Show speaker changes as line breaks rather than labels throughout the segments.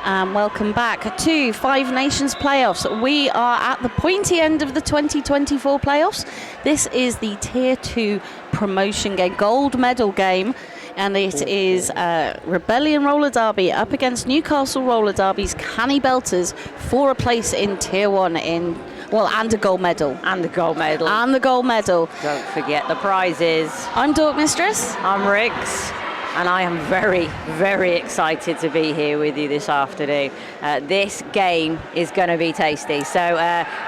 Welcome back to Five Nations playoffs. We are at the pointy end of the 2024 playoffs. This is the Tier 2 promotion game, gold medal game, and it is Rebellion Roller Derby up against Newcastle Roller Derby's Canny Belters for a place in Tier 1 and a gold medal.
And the gold medal.
And the gold medal.
Don't forget the prizes.
I'm Dork Mistress.
I'm Riggs. And I am very, very excited to be here with you this afternoon. This game is going to be tasty. So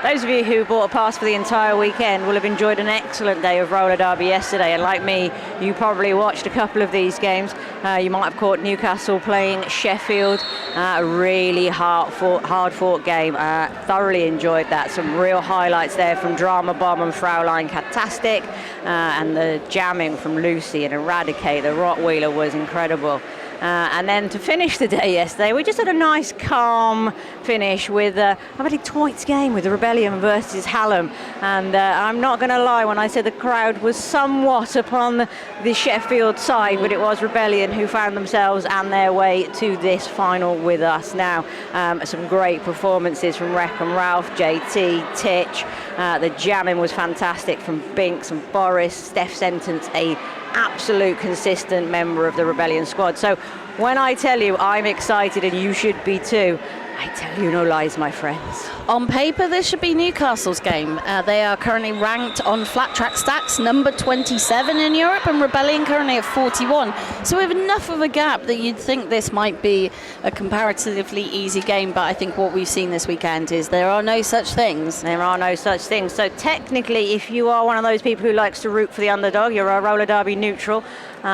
those of you who bought a pass for the entire weekend will have enjoyed an excellent day of roller derby yesterday. And like me, you probably watched a couple of these games. You might have caught Newcastle playing Sheffield. A really hard-fought game. Thoroughly enjoyed that. Some real highlights there from Drama Bomb and Fraulein Catastic. And the jamming from Lucy and Eradicate, the Rottweiler, was incredible. And then to finish the day yesterday, we just had a nice calm finish with a really tight game with the Rebellion versus Hallam. And I'm not going to lie when I said the crowd was somewhat upon the Sheffield side, but it was Rebellion who found themselves and their way to this final with us. Now, some great performances from Wreckham Ralph, JT, Titch. The jamming was fantastic from Binks and Boris. Steph Sentence, a absolute consistent member of the Rebellion squad. So when I tell you I'm excited and you should be too, I tell you no lies, my friends.
On paper, this should be Newcastle's game. They are currently ranked on Flat Track Stats, number 27 in Europe, and Rebellion currently at 41. So we have enough of a gap that you'd think this might be a comparatively easy game, but I think what we've seen this weekend is there are no such things.
There are no such things. So technically, if you are one of those people who likes to root for the underdog, you're a roller derby neutral,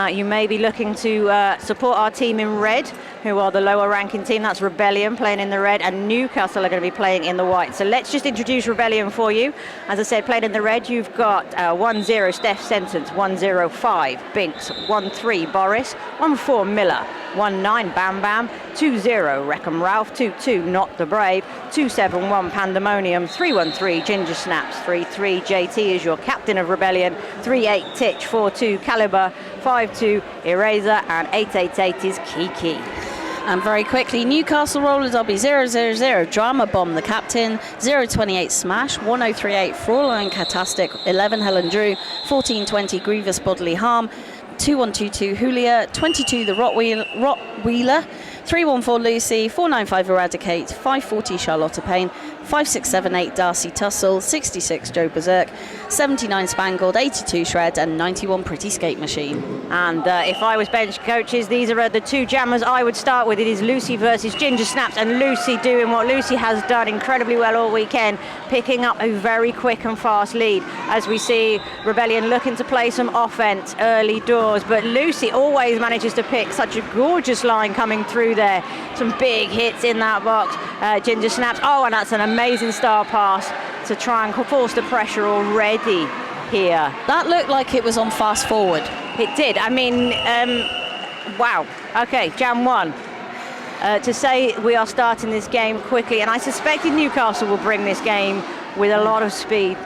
you may be looking to support our team in red, who are the lower ranking team. That's Rebellion playing in the red, and Newcastle are going to be playing in the white. So let's just introduce Rebellion for you. As I said, playing in the red, you've got 1-0 Steph Sentence, 1-0-5 Binks, 1-3 Boris, 1-4 Miller, 1-9 Bam Bam, 2-0 Wreckham Ralph, 2-2 Not the Brave, 2-7-1 Pandemonium, 3-1-3 Ginger Snaps, 3-3 JT is your captain of Rebellion, 3-8 Titch, 4-2 Caliber, 5-2 Eraser, and 8-8-8 is Kiki.
And very quickly, Newcastle Roller Derby 0-0-0, Drama Bomb, the captain, 0-28 Smash, 1-0-3-8 Fraulein Catastic, 11 Helen Drew, 14-20 Grievous Bodily Harm, 2-1-2-2 Julia, 22 the Rottweiler, 3-1-4 Lucy, 4-9-5 Eradicate, 5-40 Charlotta Payne, 5-6-7-8 Darcy Tussle, 66 Joe Berserk, 79 Spangled, 82 Shred, and 91 Pretty Skate Machine.
And if I was bench coaches, these are the two jammers I would start with. It is Lucy versus Ginger Snaps, and Lucy doing what Lucy has done incredibly well all weekend, picking up a very quick and fast lead as we see Rebellion looking to play some offense early doors. But Lucy always manages to pick such a gorgeous line coming through there. Some big hits in that box. Ginger Snaps, and that's an amazing star pass to try and force the pressure already here.
That looked like it was on fast forward.
It did. I mean, wow. Okay, Jam 1. To say we are starting this game quickly, and I suspected Newcastle will bring this game with a lot of speed.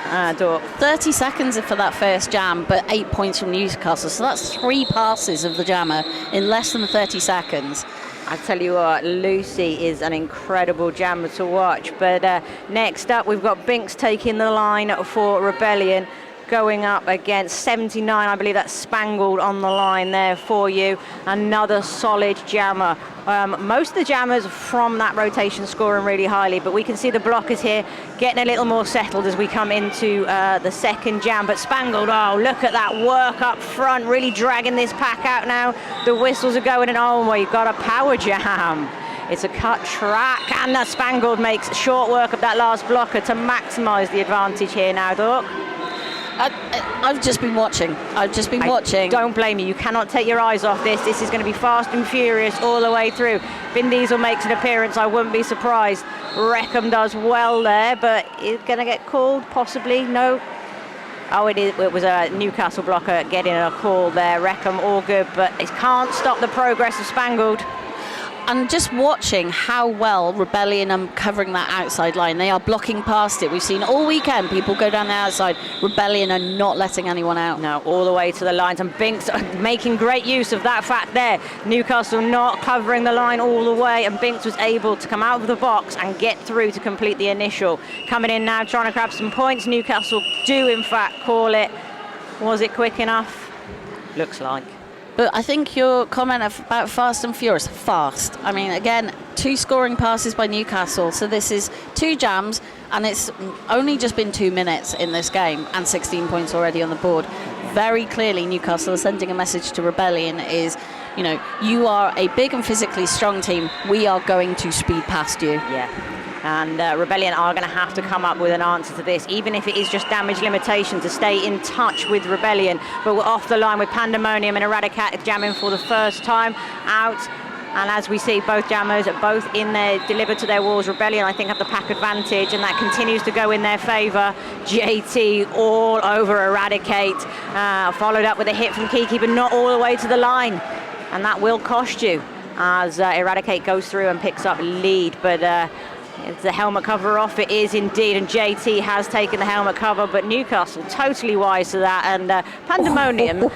30 seconds for that first jam, but 8 points from Newcastle. So that's 3 passes of the jammer in less than 30 seconds.
I tell you what, Lucy is an incredible jammer to watch. But next up, we've got Binks taking the line for Rebellion, going up against 79. I believe that's Spangled on the line there for you. Another solid jammer. Most of the jammers from that rotation scoring really highly, but we can see the blockers here getting a little more settled as we come into the second jam. But Spangled, look at that work up front, really dragging this pack out now. The whistles are going, and we've got a power jam. It's a cut track, and that Spangled makes short work of that last blocker to maximise the advantage here now, Dork.
I've just been watching.
Don't blame you. You cannot take your eyes off this. This is going to be fast and furious all the way through. Vin Diesel makes an appearance. I wouldn't be surprised. Wreckham does well there, but is going to get called? Possibly. No. It was a Newcastle blocker getting a call there. Wreckham all good, but it can't stop the progress of Spangled.
And just watching how well Rebellion are covering that outside line. They are blocking past it. We've seen all weekend people go down the outside. Rebellion are not letting anyone out.
No, all the way to the lines, and Binks making great use of that fact there. Newcastle not covering the line all the way, and Binks was able to come out of the box and get through to complete the initial. Coming in now, trying to grab some points. Newcastle do in fact call it. Was it quick enough? Looks like.
But I think your comment about fast and furious, fast. I mean, again, 2 scoring passes by Newcastle. So this is 2 jams, and it's only just been 2 minutes in this game, and 16 points already on the board. Very clearly, Newcastle is sending a message to Rebellion is, you know, you are a big and physically strong team. We are going to speed past you.
Yeah. And Rebellion are going to have to come up with an answer to this, even if it is just damage limitation, to stay in touch with Rebellion. But we're off the line with Pandemonium and Eradicate jamming for the first time out. And as we see, both jammers are both in there, delivered to their walls. Rebellion, I think, have the pack advantage, and that continues to go in their favour. JT all over Eradicate, followed up with a hit from Kiki, but not all the way to the line. And that will cost you as Eradicate goes through and picks up lead. But it's the helmet cover off, it is indeed, and JT has taken the helmet cover, but Newcastle totally wise to that, and Pandemonium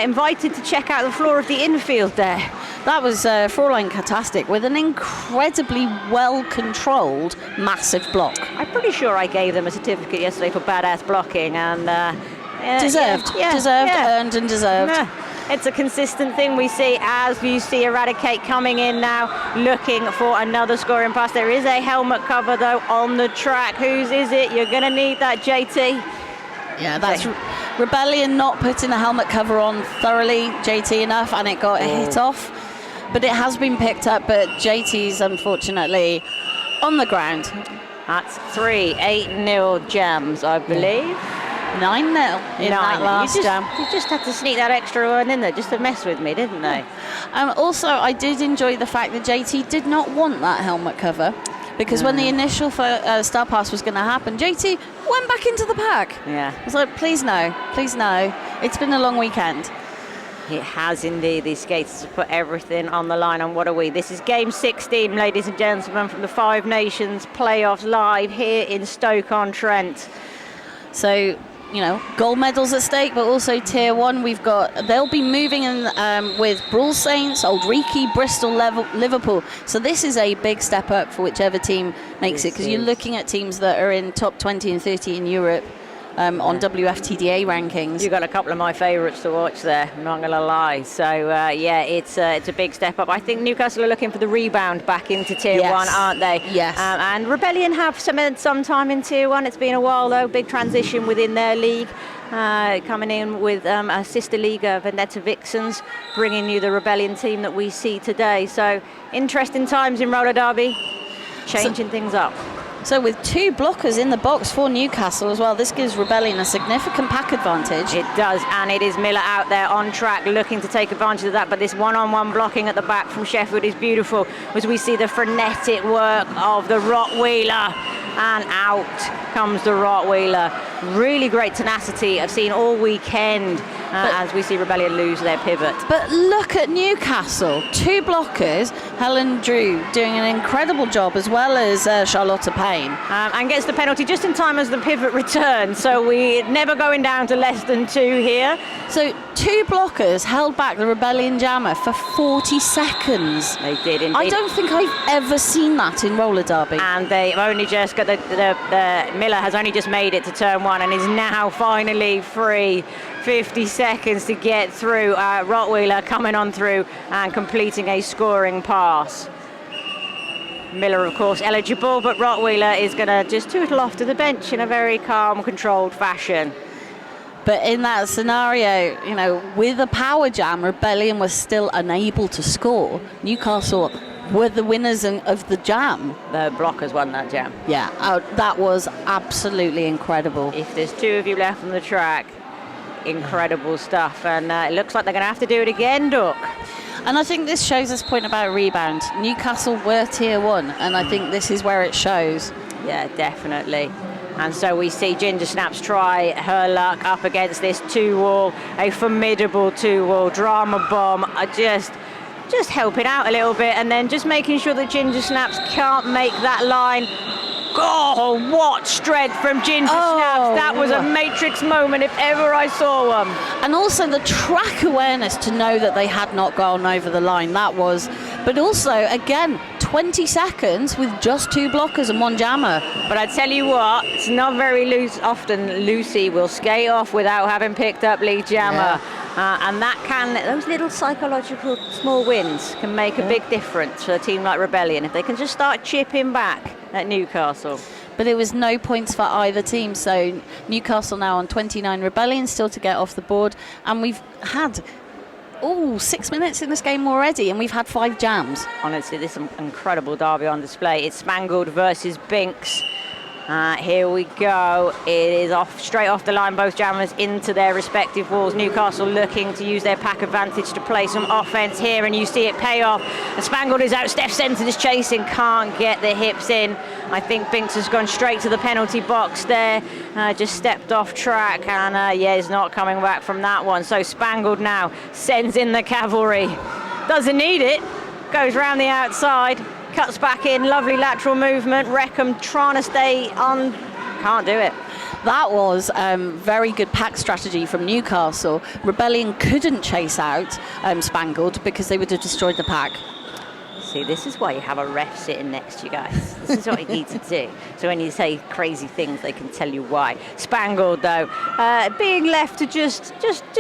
invited to check out the floor of the infield there.
That was Fraulein Katastic with an incredibly well-controlled, massive block.
I'm pretty sure I gave them a certificate yesterday for badass blocking, and
deserved, earned and deserved.
Yeah. It's a consistent thing we see as you see Eradicate coming in now, looking for another scoring pass. There is a helmet cover, though, on the track. Whose is it? You're going to need that, JT.
Yeah, that's Rebellion not putting the helmet cover on thoroughly, JT, enough, and it got hit off. But it has been picked up, but JT's unfortunately on the ground.
That's 8-0 jams, I believe.
9-0 in that last jam.
You just had to sneak that extra one in there just to mess with me, didn't they?
Also, I did enjoy the fact that JT did not want that helmet cover, because when the initial star pass was going to happen, JT went back into the pack.
Yeah.
I was like, please no, please no. It's been a long weekend.
It has indeed. These skaters have put everything on the line, and what are we? This is game 16, ladies and gentlemen, from the Five Nations playoffs live here in Stoke-on-Trent.
So, you know, gold medals at stake, but also tier 1. They'll be moving in with Brawl Saints, Old Reekie, Bristol, Liverpool. So this is a big step up for whichever team makes it, because you're looking at teams that are in top 20 and 30 in Europe on WFTDA rankings.
You've got a couple of my favourites to watch there, I'm not going to lie. So, yeah, it's a big step up. I think Newcastle are looking for the rebound back into Tier 1, aren't they?
Yes.
And Rebellion have some time in Tier 1. It's been a while, though. Big transition within their league. Coming in with a sister league, Vendetta Vixens, bringing you the Rebellion team that we see today. So, interesting times in roller derby, changing things up.
So with 2 blockers in the box for Newcastle as well, this gives Rebellion a significant pack advantage.
It does, and it is Miller out there on track looking to take advantage of that, but this one-on-one blocking at the back from Sheffield is beautiful as we see the frenetic work of the Rottweiler, and out comes the Rottweiler. Really great tenacity I've seen all weekend as we see Rebellion lose their pivot.
But look at Newcastle, 2 blockers, Helen Drew doing an incredible job, as well as Charlotta Payne.
And gets the penalty just in time as the pivot returns, so we're never going down to less than 2 here.
So 2 blockers held back the Rebellion jammer for 40 seconds.
They did indeed.
I don't think I've ever seen that in roller derby.
And they've only just got the Miller has only just made it to turn 1 and is now finally free. 50 seconds to get through. Rottweiler coming on through and completing a scoring pass. Miller, of course, eligible, but Rottweiler is going to just tootle off to the bench in a very calm, controlled fashion.
But in that scenario, you know, with a power jam, Rebellion was still unable to score. Newcastle were the winners of the jam.
The blockers won that jam.
Yeah, that was absolutely incredible.
If there's 2 of you left on the track, incredible stuff. And it looks like they're going to have to do it again, Duck.
And I think this shows this point about rebound. Newcastle were tier 1, and I think this is where it shows.
Yeah, definitely. And so we see Ginger Snaps try her luck up against this 2-wall, a formidable 2-wall. Drama Bomb, just just helping out a little bit, and then just making sure that Ginger Snaps can't make that line. Oh, what strength from Ginger Snaps. That was a Matrix moment if ever I saw one.
And also the track awareness to know that they had not gone over the line, that was. But also, again, 20 seconds with just 2 blockers and 1 jammer.
But I tell you what, it's not very often Lucy will skate off without having picked up lead jammer. And that those little psychological small wins can make a big difference for a team like Rebellion if they can just start chipping back at Newcastle.
But it was no points for either team, so Newcastle now on 29, Rebellion still to get off the board, and we've had 6 minutes in this game already, and we've had 5 jams.
Honestly, this is an incredible derby on display. It's Spangled versus Binks. Here we go. It is straight off the line, both jammers into their respective walls. Newcastle looking to use their pack advantage to play some offense here, and you see it pay off. And Spangled is out. Steph Senton is chasing, can't get the hips in. I think Binks has gone straight to the penalty box there, just stepped off track, and is not coming back from that one. So Spangled now sends in the cavalry. Doesn't need it, goes round the outside. Cuts back in, lovely lateral movement. Wreckham trying to stay on, can't do it.
That was very good pack strategy from Newcastle. Rebellion couldn't chase out Spangled because they would have destroyed the pack.
See, this is why you have a ref sitting next to you guys. This is what you need to do. So when you say crazy things, they can tell you why. Spangled, though, being left to just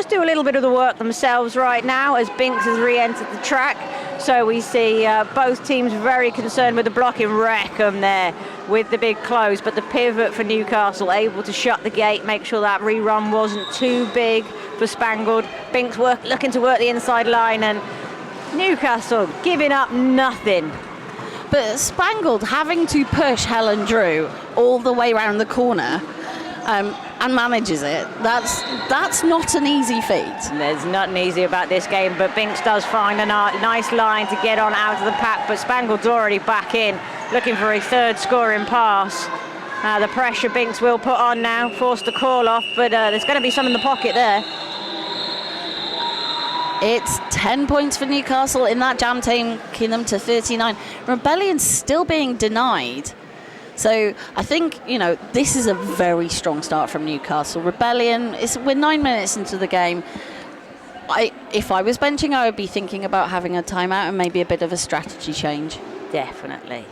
do a little bit of the work themselves right now as Binks has re-entered the track. So we see both teams very concerned with the blocking. Wreckham there with the big close, but the pivot for Newcastle able to shut the gate, make sure that rerun wasn't too big for Spangled. Binks looking to work the inside line, and Newcastle giving up nothing.
But Spangled having to push Helen Drew all the way around the corner and manages it. That's not an easy feat.
There's nothing easy about this game, but Binks does find a nice line to get on out of the pack, but Spangled's already back in, looking for a third scoring pass. The pressure Binks will put on now, forced to call off, but there's going to be some in the pocket there.
It's 10 points for Newcastle in that jam, taking them to 39. Rebellion's still being denied. So I think, this is a very strong start from Newcastle. Rebellion, we're 9 minutes into the game. If I was benching, I would be thinking about having a timeout and maybe a bit of a strategy change.
Definitely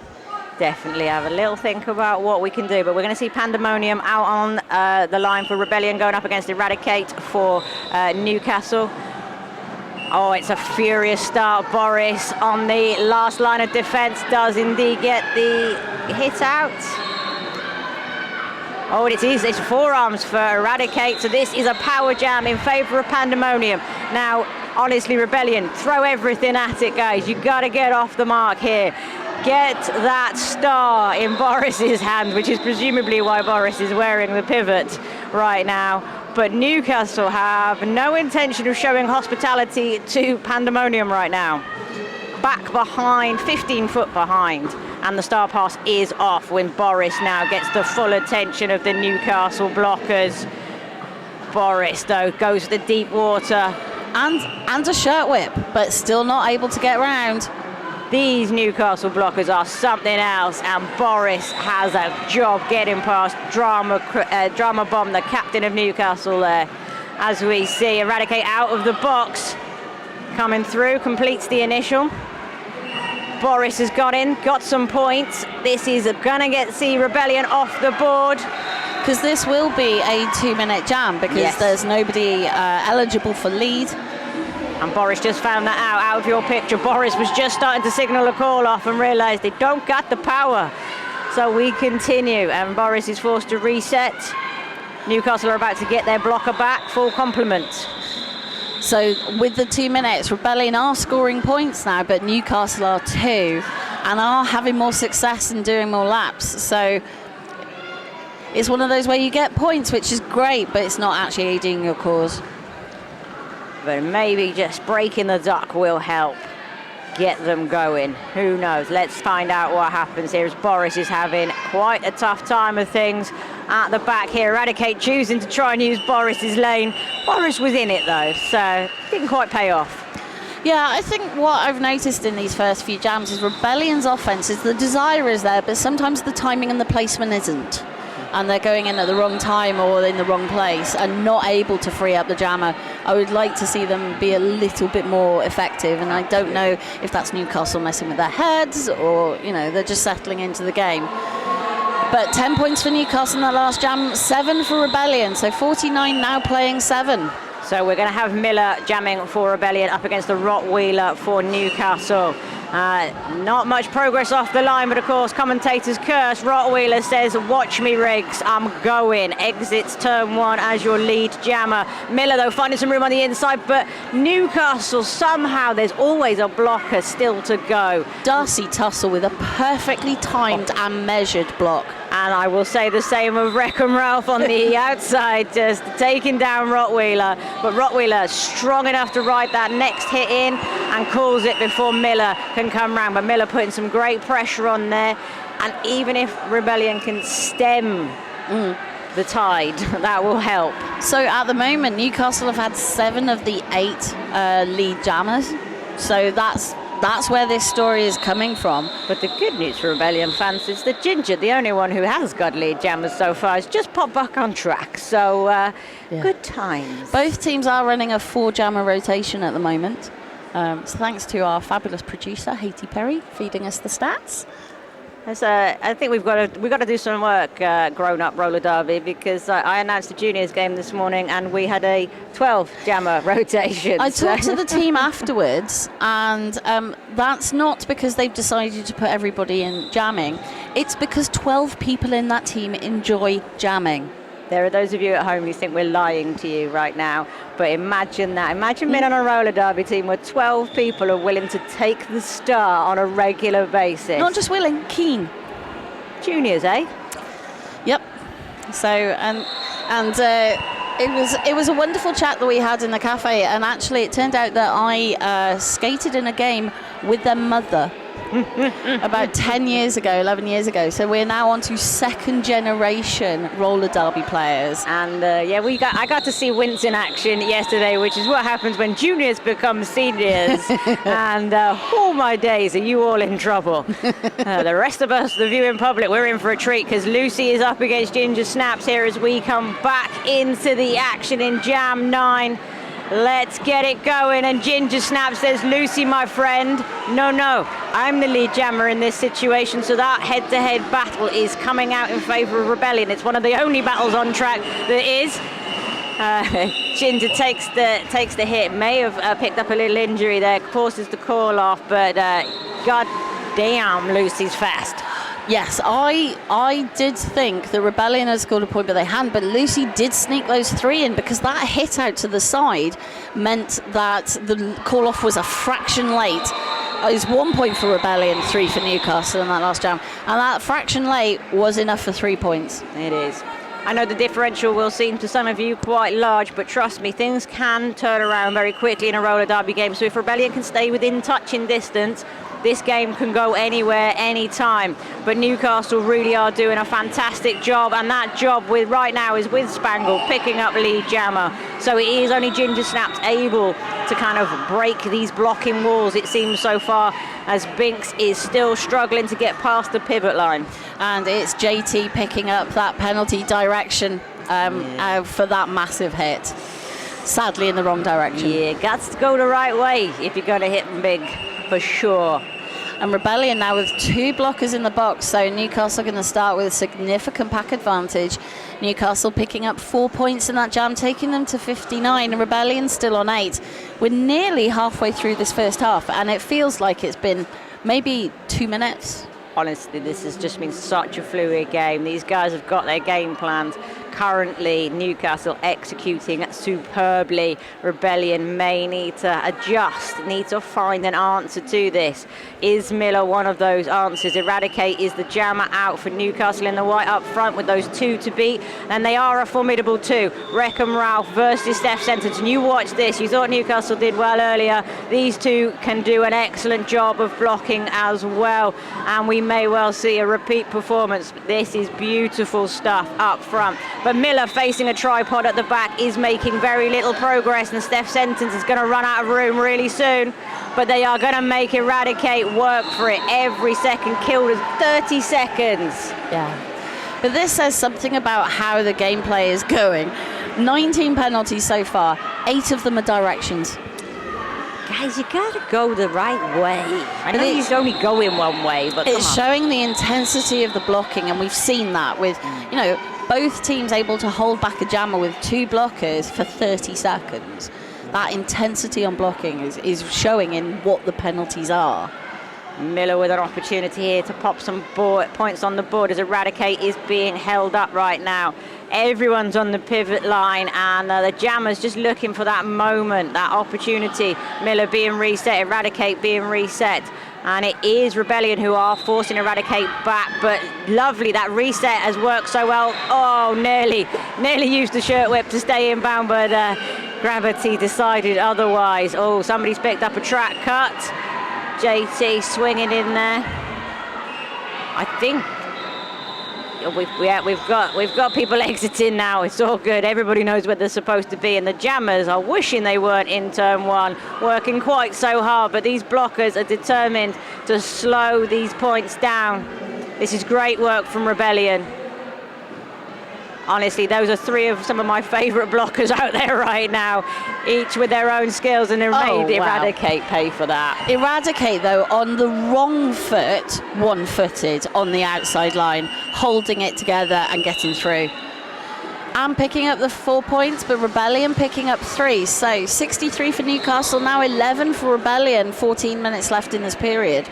have a little think about what we can do, but we're going to see Pandemonium out on the line for Rebellion, going up against Eradicate for Newcastle. Oh, it's a furious start. Boris on the last line of defence does indeed get the hit out. Oh, it's forearms for Eradicate, so this is a power jam in favour of Pandemonium. Now, honestly, Rebellion, throw everything at it, guys. You've got to get off the mark here. Get that star in Boris's hand, which is presumably why Boris is wearing the pivot right now. But Newcastle have no intention of showing hospitality to Pandemonium right now. Back behind, 15 foot behind, and the star pass is off when Boris now gets the full attention of the Newcastle blockers. Boris, though, goes for the deep water.
And a shirt whip, but still not able to get round.
These Newcastle blockers are something else, and Boris has a job getting past Drama Bomb, the captain of Newcastle there. As we see Eradicate out of the box, coming through, completes the initial. Boris has got in, got some points. This is going to see Rebellion off the board.
Because this will be a 2-minute jam, because there's nobody eligible for lead.
And Boris just found that out of your picture. Boris was just starting to signal a call off and realised they don't got the power. So we continue, and Boris is forced to reset. Newcastle are about to get their blocker back, full complement.
So with the 2 minutes, Rebellion are scoring points now, but Newcastle are too, and are having more success and doing more laps. So it's one of those where you get points, which is great, but it's not actually aiding your cause.
But maybe just breaking the duck will help get them going. Who knows? Let's find out what happens here as Boris is having quite a tough time of things at the back here. Eradicate choosing to try and use Boris's lane. Boris was in it though, so didn't quite pay off.
Yeah, I think what I've noticed in these first few jams is Rebellion's offense is the desire is there, but sometimes the timing and the placement isn't. And they're going in at the wrong time or in the wrong place and not able to free up the jammer. I would like to see them be a little bit more effective, and I don't know if that's Newcastle messing with their heads or, they're just settling into the game. But 10 points for Newcastle in that last jam, 7 for Rebellion, so 49 now playing 7.
So we're going to have Miller jamming for Rebellion up against the Rottweiler for Newcastle. Not much progress off the line, but of course, commentator's curse. Rottweiler says, watch me, Riggs, I'm going. Exits turn 1 as your lead jammer. Miller, though, finding some room on the inside, but Newcastle, somehow, there's always a blocker still to go.
Darcy Tussle with a perfectly timed and measured block.
And I will say the same of Wreckham Ralph on the outside, just taking down Rottweiler. But Rottweiler strong enough to ride that next hit in and calls it before Miller can come round. But Miller putting some great pressure on there. And even if Rebellion can stem the tide, that will help.
So at the moment, Newcastle have had 7 of the 8 lead jammers. So that's where this story is coming from.
But the good news for Rebellion fans is that Ginger, the only one who has got lead jammers so far, has just popped back on track. So good times.
Both teams are running a 4 jammer rotation at the moment. So thanks to our fabulous producer, Haiti Perry, feeding us the stats.
I think we've got to do some work, grown-up roller derby, because I announced the juniors game this morning and we had a 12 jammer rotation.
I talked to the team afterwards, and that's not because they've decided to put everybody in jamming. It's because 12 people in that team enjoy jamming.
There are those of you at home who think we're lying to you right now, but imagine that. Imagine being on a roller derby team where 12 people are willing to take the star on a regular basis.
Not just willing, keen.
Juniors, eh?
Yep. So, it was a wonderful chat that we had in the cafe, and actually it turned out that I skated in a game with their mother. About 10 years ago, 11 years ago. So we're now on to second generation roller derby players.
And I got to see Wince in action yesterday, which is what happens when juniors become seniors. And oh my days, are you all in trouble? The rest of us, the viewing public, we're in for a treat because Lucy is up against Ginger Snaps here as we come back into the action in Jam 9. Let's get it going. And Ginger Snap says, Lucy, my friend, no, I'm the lead jammer in this situation. So that head-to-head battle is coming out in favour of Rebellion. It's one of the only battles on track that is. Ginger takes the hit. May have picked up a little injury there, forces the call off, but god damn, Lucy's fast.
Yes, I did think the Rebellion had scored a point, but they hadn't. But Lucy did sneak those 3 in because that hit out to the side meant that the call-off was a fraction late. It was 1 point for Rebellion, 3 for Newcastle in that last jam. And that fraction late was enough for 3 points.
It is. I know the differential will seem to some of you quite large, but trust me, things can turn around very quickly in a roller derby game. So if Rebellion can stay within touching distance, this game can go anywhere, anytime. But Newcastle really are doing a fantastic job, and that job right now is with Spangle picking up lead jammer. So it is only Ginger Snaps able to kind of break these blocking walls, it seems so far, as Binks is still struggling to get past the pivot line.
And it's JT picking up that penalty direction for that massive hit. Sadly in the wrong direction.
Yeah, got to go the right way if you're going to hit them big, for sure.
And Rebellion now with 2 blockers in the box, so Newcastle going to start with a significant pack advantage. Newcastle picking up 4 points in that jam, taking them to 59, and Rebellion still on 8. We're nearly halfway through this first half, and it feels like it's been maybe 2 minutes.
Honestly, this has just been such a fluid game. These guys have got their game plans. Currently, Newcastle executing superbly. Rebellion may need to adjust, need to find an answer to this. Is Miller one of those answers? Eradicate is the jammer out for Newcastle in the white up front with those 2 to beat, and they are a formidable 2. Wreckham Ralph versus Steph Sentence. And you watch this. You thought Newcastle did well earlier. These 2 can do an excellent job of blocking as well, and we may well see a repeat performance. This is beautiful stuff up front. But but Miller facing a tripod at the back is making very little progress, and Steph Sentence is going to run out of room really soon, but they are going to make Eradicate work for it. Every second killed is 30 seconds.
Yeah. But this says something about how the gameplay is going. 19 penalties so far, 8 of them are directions.
Guys, you gotta go the right way. I know you only go in one way, but
it's showing the intensity of the blocking, and we've seen that with, you know, both teams able to hold back a jammer with 2 blockers for 30 seconds. That intensity on blocking is showing in what the penalties are.
Miller with an opportunity here to pop some points on the board as Eradicate is being held up right now. Everyone's on the pivot line, and the jammer's just looking for that moment, that opportunity. Miller being reset, Eradicate being reset, and it is Rebellion who are forcing Eradicate back, but lovely, that reset has worked so well. Oh, nearly used the shirt whip to stay inbound, but gravity decided otherwise. Oh, somebody's picked up a track cut. JT swinging in there. I think we've got people exiting now. It's all good. Everybody knows where they're supposed to be, and the jammers are wishing they weren't in turn 1, working quite so hard, but these blockers are determined to slow these points down. This is great work from Rebellion. Honestly, those are 3 of some of my favorite blockers out there right now, each with their own skills, and they made Eradicate pay for that.
Eradicate, though, on the wrong foot, one-footed on the outside line, holding it together and getting through. And picking up the 4 points, but Rebellion picking up 3. So 63 for Newcastle, now 11 for Rebellion, 14 minutes left in this period.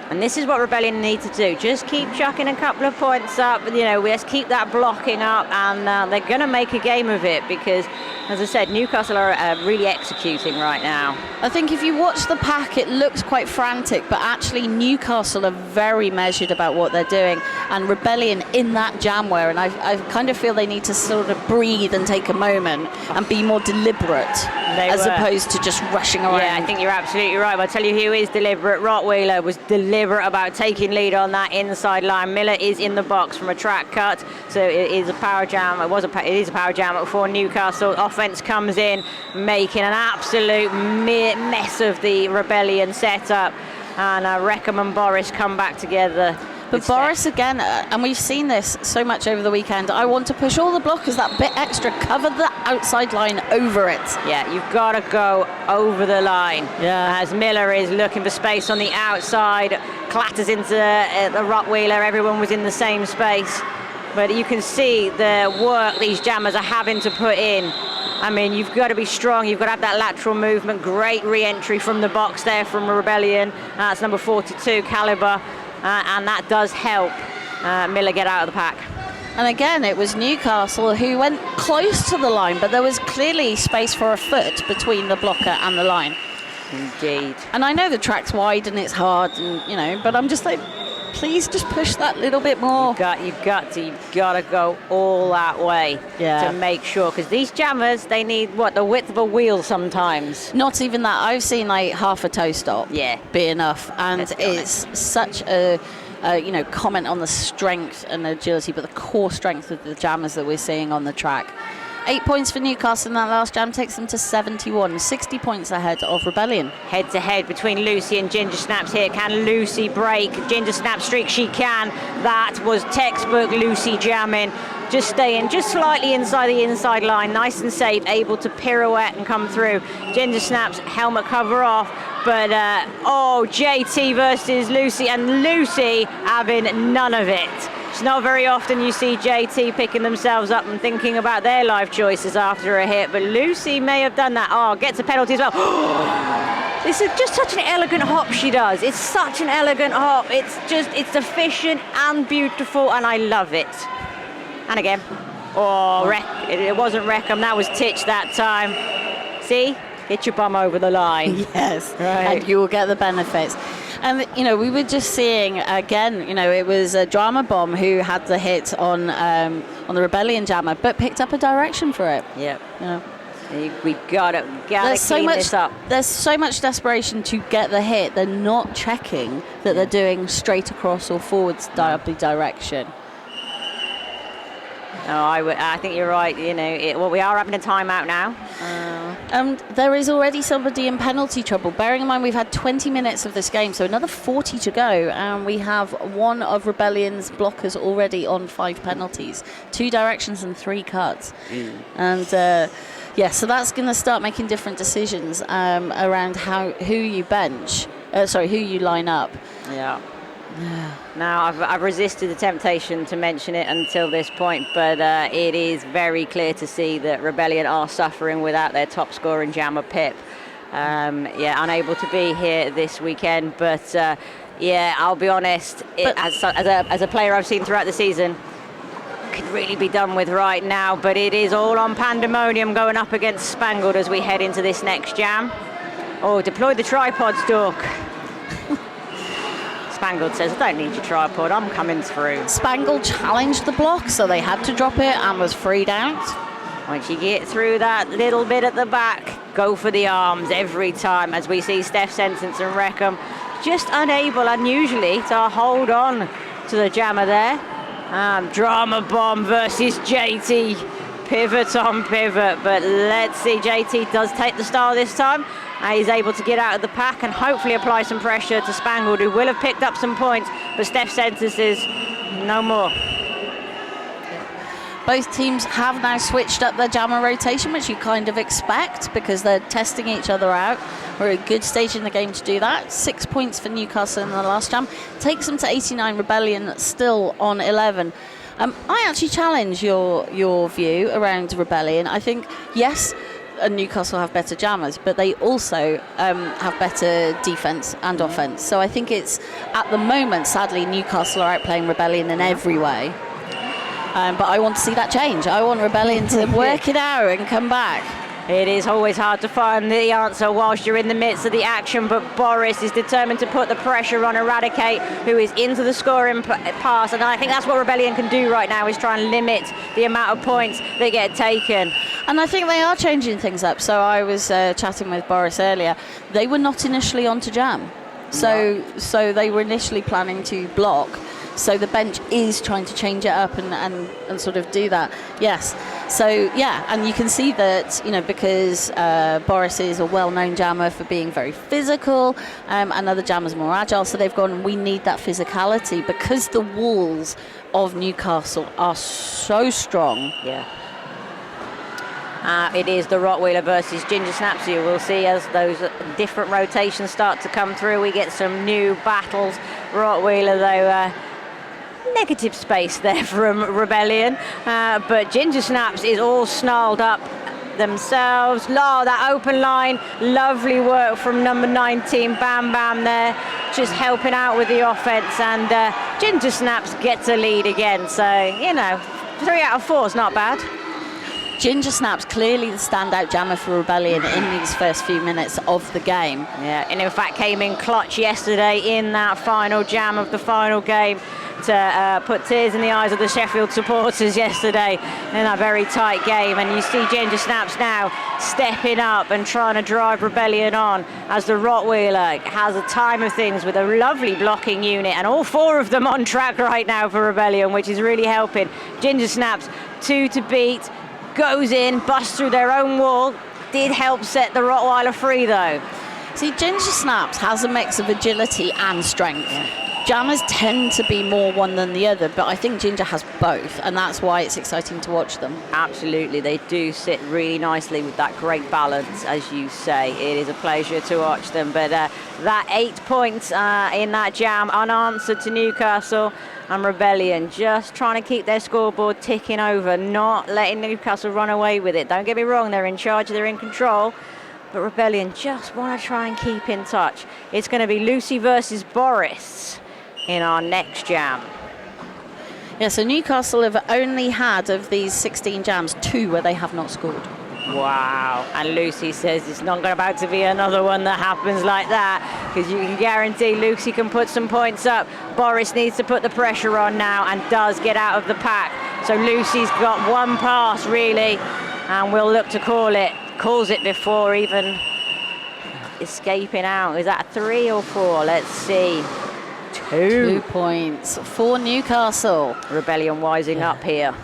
And this is what Rebellion need to do. Just keep chucking a couple of points up. You know, let's keep that blocking up, and they're going to make a game of it because, as I said, Newcastle are really executing right now.
I think if you watch the pack, it looks quite frantic, but actually Newcastle are very measured about what they're doing, and Rebellion in that jamware, and I kind of feel they need to sort of breathe and take a moment and be more deliberate opposed to just rushing around.
Yeah, I think you're absolutely right. I'll tell you who is deliberate. Rottweiler was deliberate about taking lead on that inside line. Miller is in the box from a track cut, so it is a power jam. It is a power jam for Newcastle. Offense comes in, making an absolute mess of the Rebellion setup, and Reckham and Boris come back together.
But Boris again, and we've seen this so much over the weekend, I want to push all the blockers that bit extra, cover the outside line over it.
Yeah, you've got to go over the line.
Yeah.
As Miller is looking for space on the outside, clatters into the Rottweiler, everyone was in the same space. But you can see the work these jammers are having to put in. I mean, you've got to be strong, you've got to have that lateral movement. Great re-entry from the box there from Rebellion. That's number 42, Caliber. And that does help Miller get out of the pack.
And again, it was Newcastle who went close to the line, but there was clearly space for a foot between the blocker and the line.
Indeed.
And I know the track's wide and it's hard, and you know, but I'm just like, please just push that little bit more.
You've got to go all that way to make sure, because these jammers, they need the width of a wheel sometimes.
Not even that. I've seen like half a toe stop be enough, and it's such a comment on the strength and agility, but the core strength of the jammers that we're seeing on the track. 8 points for Newcastle in that last jam takes them to 71, 60 points ahead of Rebellion.
Head to head between Lucy and Ginger Snaps here. Can Lucy break Ginger Snap's streak? She can. That was textbook Lucy jamming. Just staying just slightly inside the inside line, nice and safe, able to pirouette and come through. Ginger Snap's helmet cover off, but JT versus Lucy, and Lucy having none of it. It's not very often you see JT picking themselves up and thinking about their life choices after a hit, but Lucy may have done that. Oh, gets a penalty as well. This is just such an elegant hop she does. It's such an elegant hop. It's efficient and beautiful, and I love it. And again, it wasn't Reckham, that was Titch that time. See? Get your bum over the line.
Yes,
right.
And you will get the benefits. And, we were just seeing, again, it was a Drama Bomb who had the hit on the Rebellion jammer, but picked up a direction for it.
Yep. We've got to clean this up.
There's so much desperation to get the hit. They're not checking that they're doing straight across or forwards direction.
No, I think you're right. You know, well, we are having a timeout now.
There is already somebody in penalty trouble. Bearing in mind we've had 20 minutes of this game, so another 40 to go, and we have one of Rebellion's blockers already on 5 penalties, 2 directions and 3 cuts. And so that's going to start making different decisions around who you bench. Who you line up.
Yeah. Now, I've resisted the temptation to mention it until this point, but it is very clear to see that Rebellion are suffering without their top scoring jammer, Pip. Unable to be here this weekend, but I'll be honest, as a player I've seen throughout the season, could really be done with right now, but it is all on pandemonium going up against Spangled as we head into this next jam. Oh, deploy the tripods, Duck. Spangled says, I don't need your tripod, I'm coming through.
Spangled challenged the block, so they had to drop it and was freed out.
Once you get through that little bit at the back, go for the arms every time, as we see Steph Sentence and Reckham just unable, unusually, to hold on to the jammer there. Drama bomb versus JT. Pivot on pivot, but let's see, JT does take the star this time. He's able to get out of the pack and hopefully apply some pressure to Spangled, who will have picked up some points, but Steph Sentence is no more.
Both teams have now switched up their jammer rotation, which you kind of expect because they're testing each other out. We're at a good stage in the game to do that. 6 points for Newcastle in the last jam. Takes them to 89, Rebellion still on 11. I actually challenge your view around Rebellion. I think, yes, Newcastle have better jammers, but they also have better defence and offence. So I think it's, at the moment, sadly, Newcastle are outplaying Rebellion in every way. But I want to see that change. I want Rebellion to work it out and come back.
It is always hard to find the answer whilst you're in the midst of the action, but Boris is determined to put the pressure on Eradicate, who is into the scoring pass, and I think that's what Rebellion can do right now, is try and limit the amount of points that get taken.
And I think they are changing things up. So I was chatting with Boris earlier. They were not initially on to jam. So they were initially planning to block. So the bench is trying to change it up and sort of do that. Yes. So, yeah, and you can see that, because Boris is a well-known jammer for being very physical, and other jammers more agile, so they've gone, we need that physicality because the walls of Newcastle are so strong.
Yeah. It is the Rottweiler versus Ginger Snaps. You will see as those different rotations start to come through, we get some new battles. Rottweiler, though, negative space there from Rebellion, but Ginger Snaps is all snarled up themselves. That open line, lovely work from number 19, Bam Bam there, just helping out with the offense, and Ginger Snaps gets a lead again. So, 3 out of 4 is not bad.
Ginger Snaps clearly the standout jammer for Rebellion in these first few minutes of the game. Yeah,
and in fact came in clutch yesterday in that final jam of the final game to put tears in the eyes of the Sheffield supporters yesterday in a very tight game. And you see Ginger Snaps now stepping up and trying to drive Rebellion on as the Rottweiler has a time of things with a lovely blocking unit, and all 4 of them on track right now for Rebellion, which is really helping. Ginger Snaps 2 to beat, goes in, busts through their own wall, did help set the Rottweiler free though.
See, Ginger Snaps has a mix of agility and strength. Yeah. Jammers tend to be more one than the other, but I think Ginger has both, and that's why it's exciting to watch them.
Absolutely, they do sit really nicely with that great balance, as you say. It is a pleasure to watch them, but that 8 points in that jam unanswered to Newcastle, and Rebellion just trying to keep their scoreboard ticking over, not letting Newcastle run away with it. Don't get me wrong, they're in charge, they're in control, but Rebellion just want to try and keep in touch. It's going to be Lucy versus Boris in our next jam.
Yeah, so Newcastle have only had, of these 16 jams, 2 where they have not scored.
Wow. And Lucy says it's not about to be another one that happens like that, because you can guarantee Lucy can put some points up. Boris needs to put the pressure on now and does get out of the pack. So Lucy's got 1 pass really, and we'll look to call it. Calls it before even escaping out. Is that 3 or 4? Let's see. 2
points for Newcastle.
Rebellion wising up here.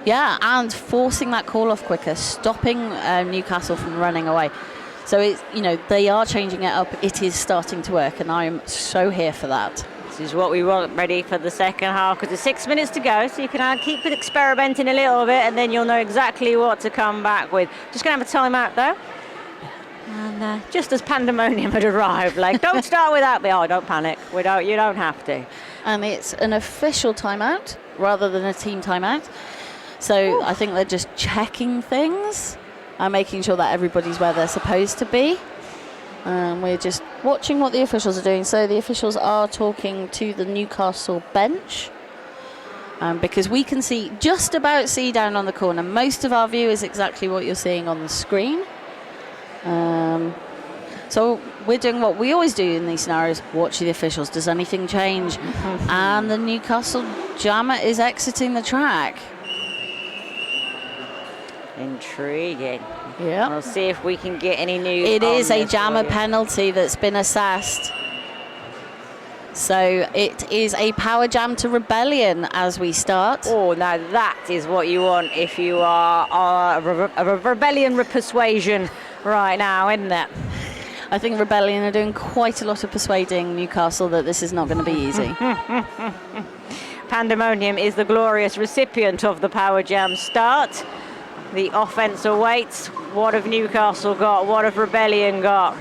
Yeah, and forcing that call off quicker, stopping Newcastle from running away. So it's, they are changing it up. It is starting to work, and I'm so here for that.
This is what we want ready for the second half, because there's 6 minutes to go, so you can keep experimenting a little bit, and then you'll know exactly what to come back with. Just going to have a timeout, though. And just as pandemonium had arrived, like, don't start without me. Oh, don't panic. You don't have to.
And it's an official timeout rather than a team timeout. So I think they're just checking things and making sure that everybody's where they're supposed to be. We're just watching what the officials are doing. So the officials are talking to the Newcastle bench, because we can just about see down on the corner. Most of our view is exactly what you're seeing on the screen. So we're doing what we always do in these scenarios, watch the officials. Does anything change? And the Newcastle jammer is exiting the track.
Intriguing.
Yeah.
We'll see if we can get any news.
It is a
this
jammer
for you.
penalty that's been assessed. So it is a power jam to Rebellion as we start.
Oh, now that is what you want if you are a Rebellion persuasion right now, isn't it?
I think Rebellion are doing quite a lot of persuading Newcastle that this is not going to be easy.
Pandemonium is the glorious recipient of the power jam start. The offence awaits. What have Newcastle got? What have Rebellion got?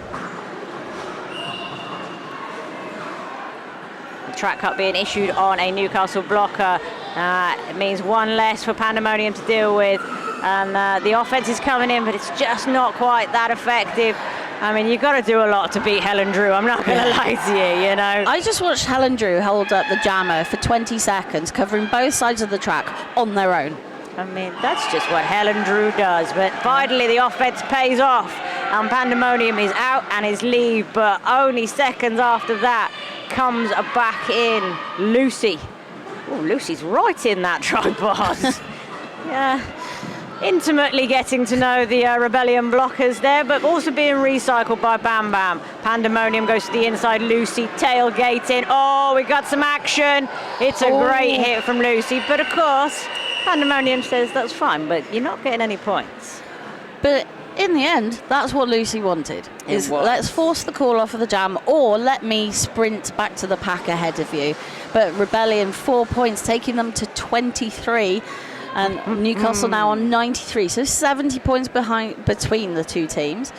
The track cut being issued on a Newcastle blocker. It means one less for Pandemonium to deal with. And the offence is coming in, but it's just not quite that effective. I mean, you've got to do a lot to beat Helen Drew. I'm not going to lie to you,
I just watched Helen Drew hold up the jammer for 20 seconds, covering both sides of the track on their own.
I mean, that's just what Helen Drew does. But finally, the offense pays off. And Pandemonium is out and is leave. But only seconds after that comes back in Lucy. Oh, Lucy's right in that tripod. Yeah. Intimately getting to know the Rebellion blockers there, but also being recycled by Bam Bam. Pandemonium goes to the inside. Lucy tailgating. Oh, we got some action. It's a great hit from Lucy. But of course, Pandemonium says that's fine, but you're not getting any points.
But in the end, that's what Lucy wanted. Is let's force the call off of the jam, or let me sprint back to the pack ahead of you. But Rebellion 4 points, taking them to 23. And Newcastle now on 93, so 70 points between the two teams.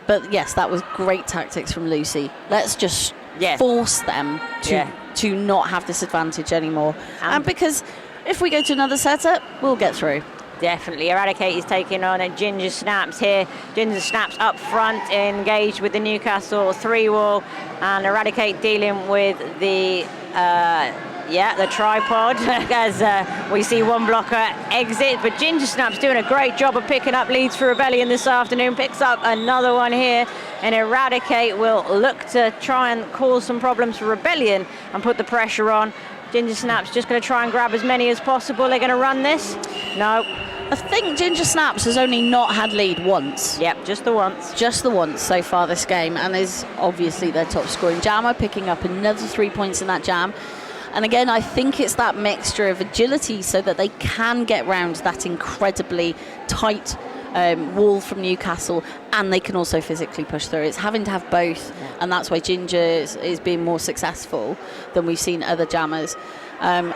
But yes, that was great tactics from Lucy. Let's just force them to not have this advantage anymore. And because if we go to another setup, we'll get through.
Definitely. Eradicate is taking on a Ginger Snaps here. Ginger Snaps up front, engaged with the Newcastle 3-wall, and Eradicate dealing with the the tripod as we see one blocker exit. But Ginger Snaps doing a great job of picking up leads for Rebellion this afternoon. Picks up another one here, and Eradicate will look to try and cause some problems for Rebellion and put the pressure on. Ginger Snaps just going to try and grab as many as possible. They're going to run this? No.
I think Ginger Snaps has only not had lead once.
Yep, just the once.
Just the once so far this game, and is obviously their top scoring jammer, picking up another 3 points in that jam. And again, I think it's that mixture of agility so that they can get round that incredibly tight wall from Newcastle, and they can also physically push through. It's having to have both, and that's why Ginger is being more successful than we've seen other jammers. And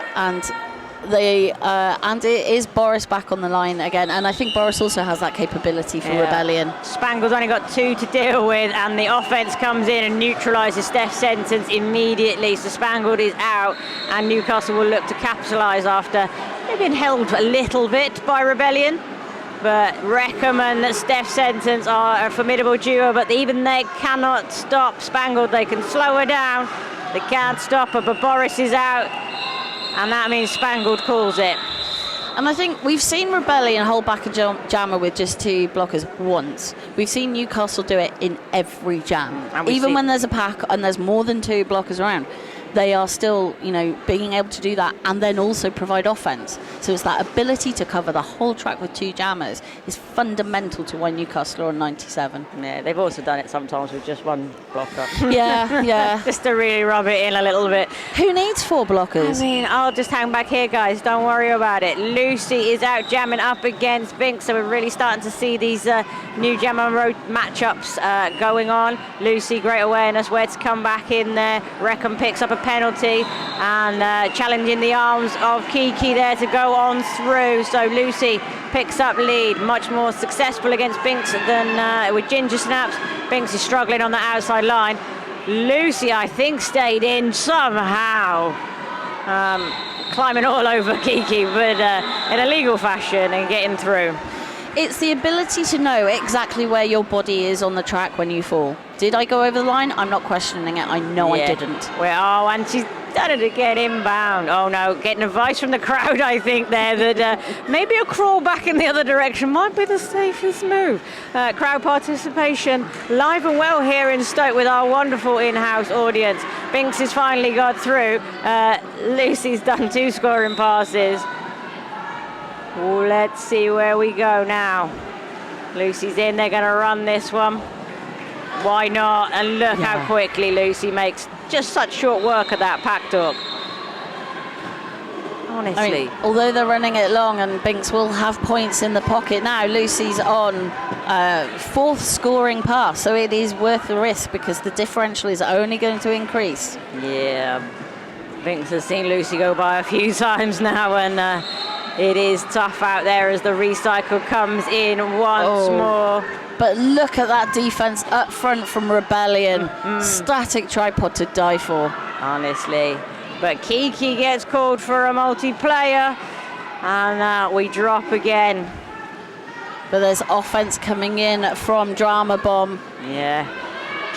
it is Boris back on the line again, and I think Boris also has that capability for Rebellion.
Spangle's only got 2 to deal with, and the offense comes in and neutralises Steph's sentence immediately. So Spangled is out, and Newcastle will look to capitalise after they've been held a little bit by Rebellion. But Reckham and Steph's sentence are a formidable duo, but even they cannot stop Spangled. They can slow her down, they can't stop her, but Boris is out, and that means Spangled calls it.
And I think we've seen Rebellion hold back a jammer with just 2 blockers once. We've seen Newcastle do it in every jam, even when there's a pack and there's more than 2 blockers around. they are still, being able to do that and then also provide offense. So it's that ability to cover the whole track with 2 jammers is fundamental to why Newcastle are on 97.
Yeah, they've also done it sometimes with just 1 blocker.
Yeah.
Just to really rub it in a little bit.
Who needs 4 blockers?
I mean, I'll just hang back here, guys. Don't worry about it. Lucy is out jamming up against Binks, so we're really starting to see these new jammer road matchups going on. Lucy, great awareness where to come back in there. Reckham picks up a penalty and challenging the arms of Kiki there to go on through. So Lucy picks up lead, much more successful against Binks than with Ginger Snaps. Binks is struggling on the outside line. Lucy, I think, stayed in somehow. Climbing all over Kiki, but in a legal fashion and getting through.
It's the ability to know exactly where your body is on the track when you fall. Did I go over the line? I'm not questioning it. I know I didn't.
Well, and she's done it again inbound. Oh no, getting advice from the crowd, I think, there, that maybe a crawl back in the other direction might be the safest move. Crowd participation live and well here in Stoke with our wonderful in-house audience. Binks has finally got through. Lucy's done 2 scoring passes. Well, let's see where we go now. Lucy's in, they're going to run this one. Why not? And look how quickly Lucy makes just such short work of that packed up. Honestly.
Although they're running it long and Binks will have points in the pocket now, Lucy's on 4th scoring pass, so it is worth the risk because the differential is only going to increase.
Yeah, Binks has seen Lucy go by a few times now, and it is tough out there as the recycle comes in once more.
But look at that defense up front from Rebellion. Static tripod to die for.
Honestly. But Kiki gets called for a multiplayer, and we drop again.
But there's offense coming in from Drama Bomb.
Yeah.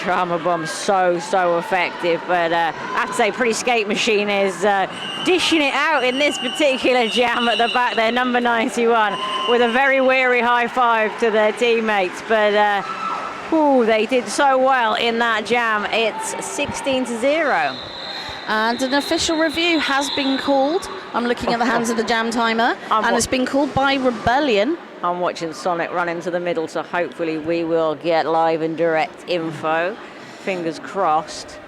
Drama Bomb so effective, but I have to say Pretty Skate Machine is dishing it out in this particular jam at the back there, number 91, with a very weary high 5 to their teammates, but they did so well in that jam. It's 16-0.
And an official review has been called. I'm looking at the hands of the jam timer, and it's been called by Rebellion.
I'm watching Sonic run into the middle, so hopefully we will get live and direct info. Fingers crossed.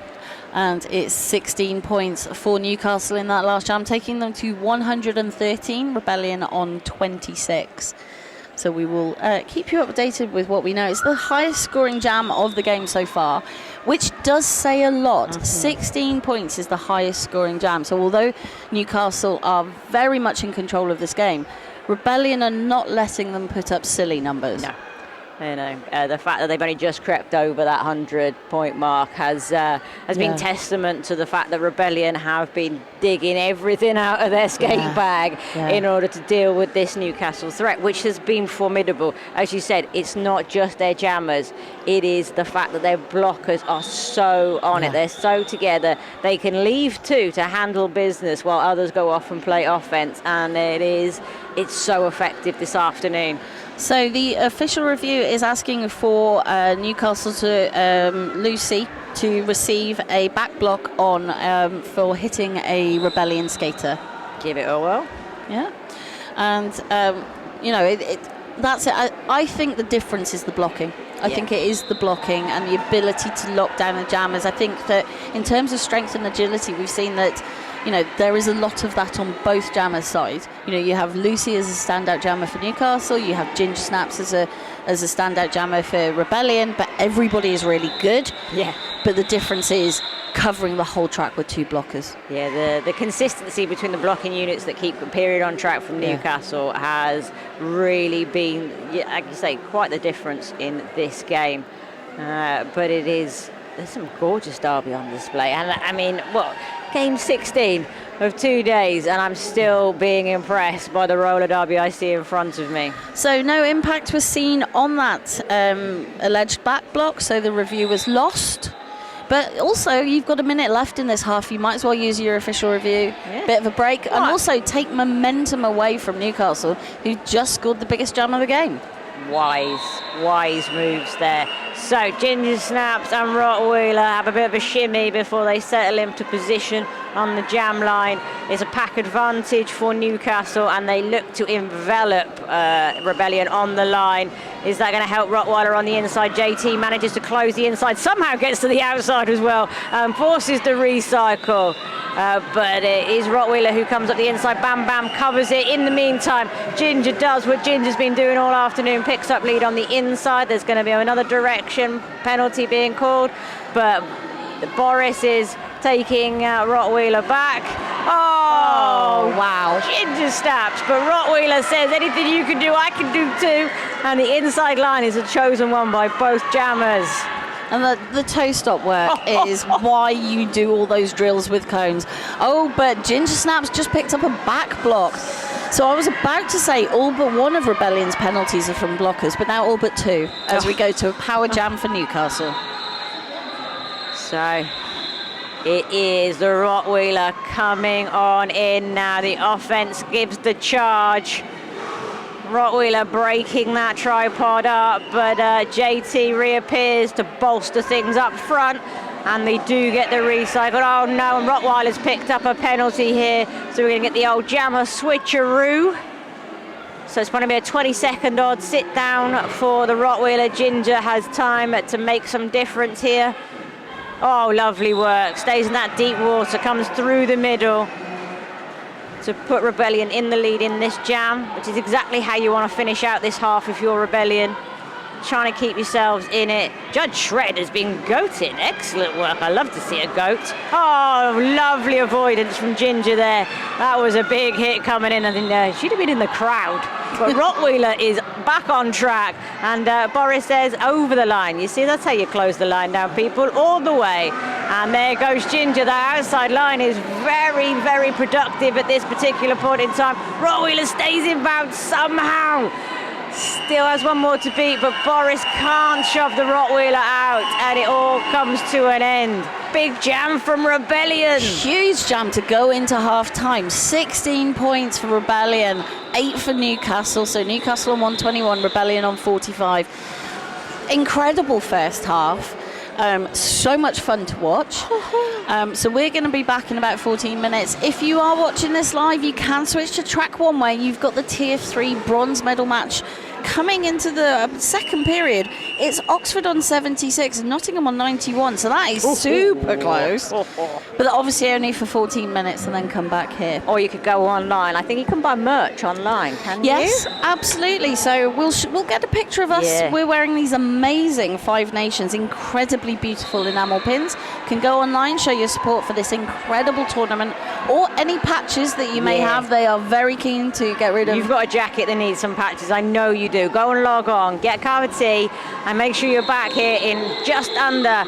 And it's 16 points for Newcastle in that last jam, taking them to 113, Rebellion on 26. So we will keep you updated with what we know. It's the highest scoring jam of the game so far, which does say a lot. 16 points is the highest scoring jam. So although Newcastle are very much in control of this game, Rebellion are not letting them put up silly numbers.
No. The fact that they've only just crept over that 100-point mark has been testament to the fact that Rebellion have been digging everything out of their skate bag in order to deal with this Newcastle threat, which has been formidable. As you said, it's not just their jammers, it is the fact that their blockers are so on it. They're so together. They can leave 2 to handle business while others go off and play offense, and it's so effective this afternoon.
So the official review is asking for Newcastle to Lucy to receive a back block on for hitting a Rebellion skater.
Give it a whirl.
Yeah, and that's it. I think the difference is the blocking. I think it is the blocking and the ability to lock down the jammers. I think that in terms of strength and agility, we've seen that there is a lot of that on both jammers' sides. You have Lucy as a standout jammer for Newcastle, you have Ginger Snaps as a standout jammer for Rebellion, but everybody is really good. Yeah. But the difference is covering the whole track with 2 blockers.
Yeah, the consistency between the blocking units that keep a period on track from Newcastle has really been, like you say, quite the difference in this game. But there's some gorgeous derby on display. And I mean, game 16 of 2 days, and I'm still being impressed by the roller derby I see in front of me.
So no impact was seen on that alleged back block, so the review was lost. But also, you've got a minute left in this half. You might as well use your official review. Yeah. Bit of a break. And also take momentum away from Newcastle, who just scored the biggest jam of the game.
Wise moves there. So Ginger Snaps and Rottweiler have a bit of a shimmy before they settle into position on the jam line. It's a pack advantage for Newcastle, and they look to envelop Rebellion on the line. Is that going to help Rottweiler on the inside? JT manages to close the inside, somehow gets to the outside as well, and forces the recycle. But it is Rottweiler who comes up the inside. Bam Bam covers it. In the meantime, Ginger does what Ginger's been doing all afternoon, picks up lead on the inside. There's going to be another direction penalty being called, but Boris is taking Rottweiler back. Oh,
wow.
Ginger Snaps, but Rottweiler says anything you can do, I can do too. And the inside line is a chosen one by both jammers.
And the toe stop work is why you do all those drills with cones. Oh, but Ginger Snaps just picked up a back block. So I was about to say all but one of Rebellion's penalties are from blockers, but now all but two as we go to a power jam for Newcastle.
So it is the Rottweiler coming on in now. The offense gives the charge. Rottweiler breaking that tripod up, but JT reappears to bolster things up front, and they do get the recycle. Oh no, and Rottweiler's picked up a penalty here, so we're going to get the old jammer switcheroo. So it's going to be a 20-second odd sit down for the Rottweiler. Ginger has time to make some difference here. Oh, lovely work. Stays in that deep water, comes through the middle to put Rebellion in the lead in this jam, which is exactly how you want to finish out this half if you're Rebellion. Trying to keep yourselves in it. Judge Shred has been goated. Excellent work. I love to see a goat. Oh, lovely avoidance from Ginger there. That was a big hit coming in. I think she'd have been in the crowd. But Rottweiler is back on track. And Boris says over the line. You see, that's how you close the line down, people. All the way. And there goes Ginger. The outside line is very, very productive at this particular point in time. Rottweiler stays in bounds somehow. Still has one more to beat, but Boris can't shove the Rottweiler out, and it all comes to an end. Big jam from Rebellion.
Huge jam to go into half-time. 16 points for Rebellion, 8 for Newcastle. So Newcastle on 121, Rebellion on 45. Incredible first half. So much fun to watch. So we're going to be back in about 14 minutes. If you are watching this live, you can switch to track one where you've got the Tier 3 bronze medal match coming into the second period. It's Oxford on 76 and Nottingham on 91, so that is super close. But obviously only for 14 minutes and then come back here.
Or you could go online. I think you can buy merch online, can you?
Yes, absolutely. So we'll get a picture of us. Yeah. We're wearing these amazing Five Nations, incredibly beautiful enamel pins. Can go online, show your support for this incredible tournament, or any patches that you may have. They are very keen to get rid of.
You've got a jacket that needs some patches. I know you do. Go and log on, get a cup of tea, and make sure you're back here in just under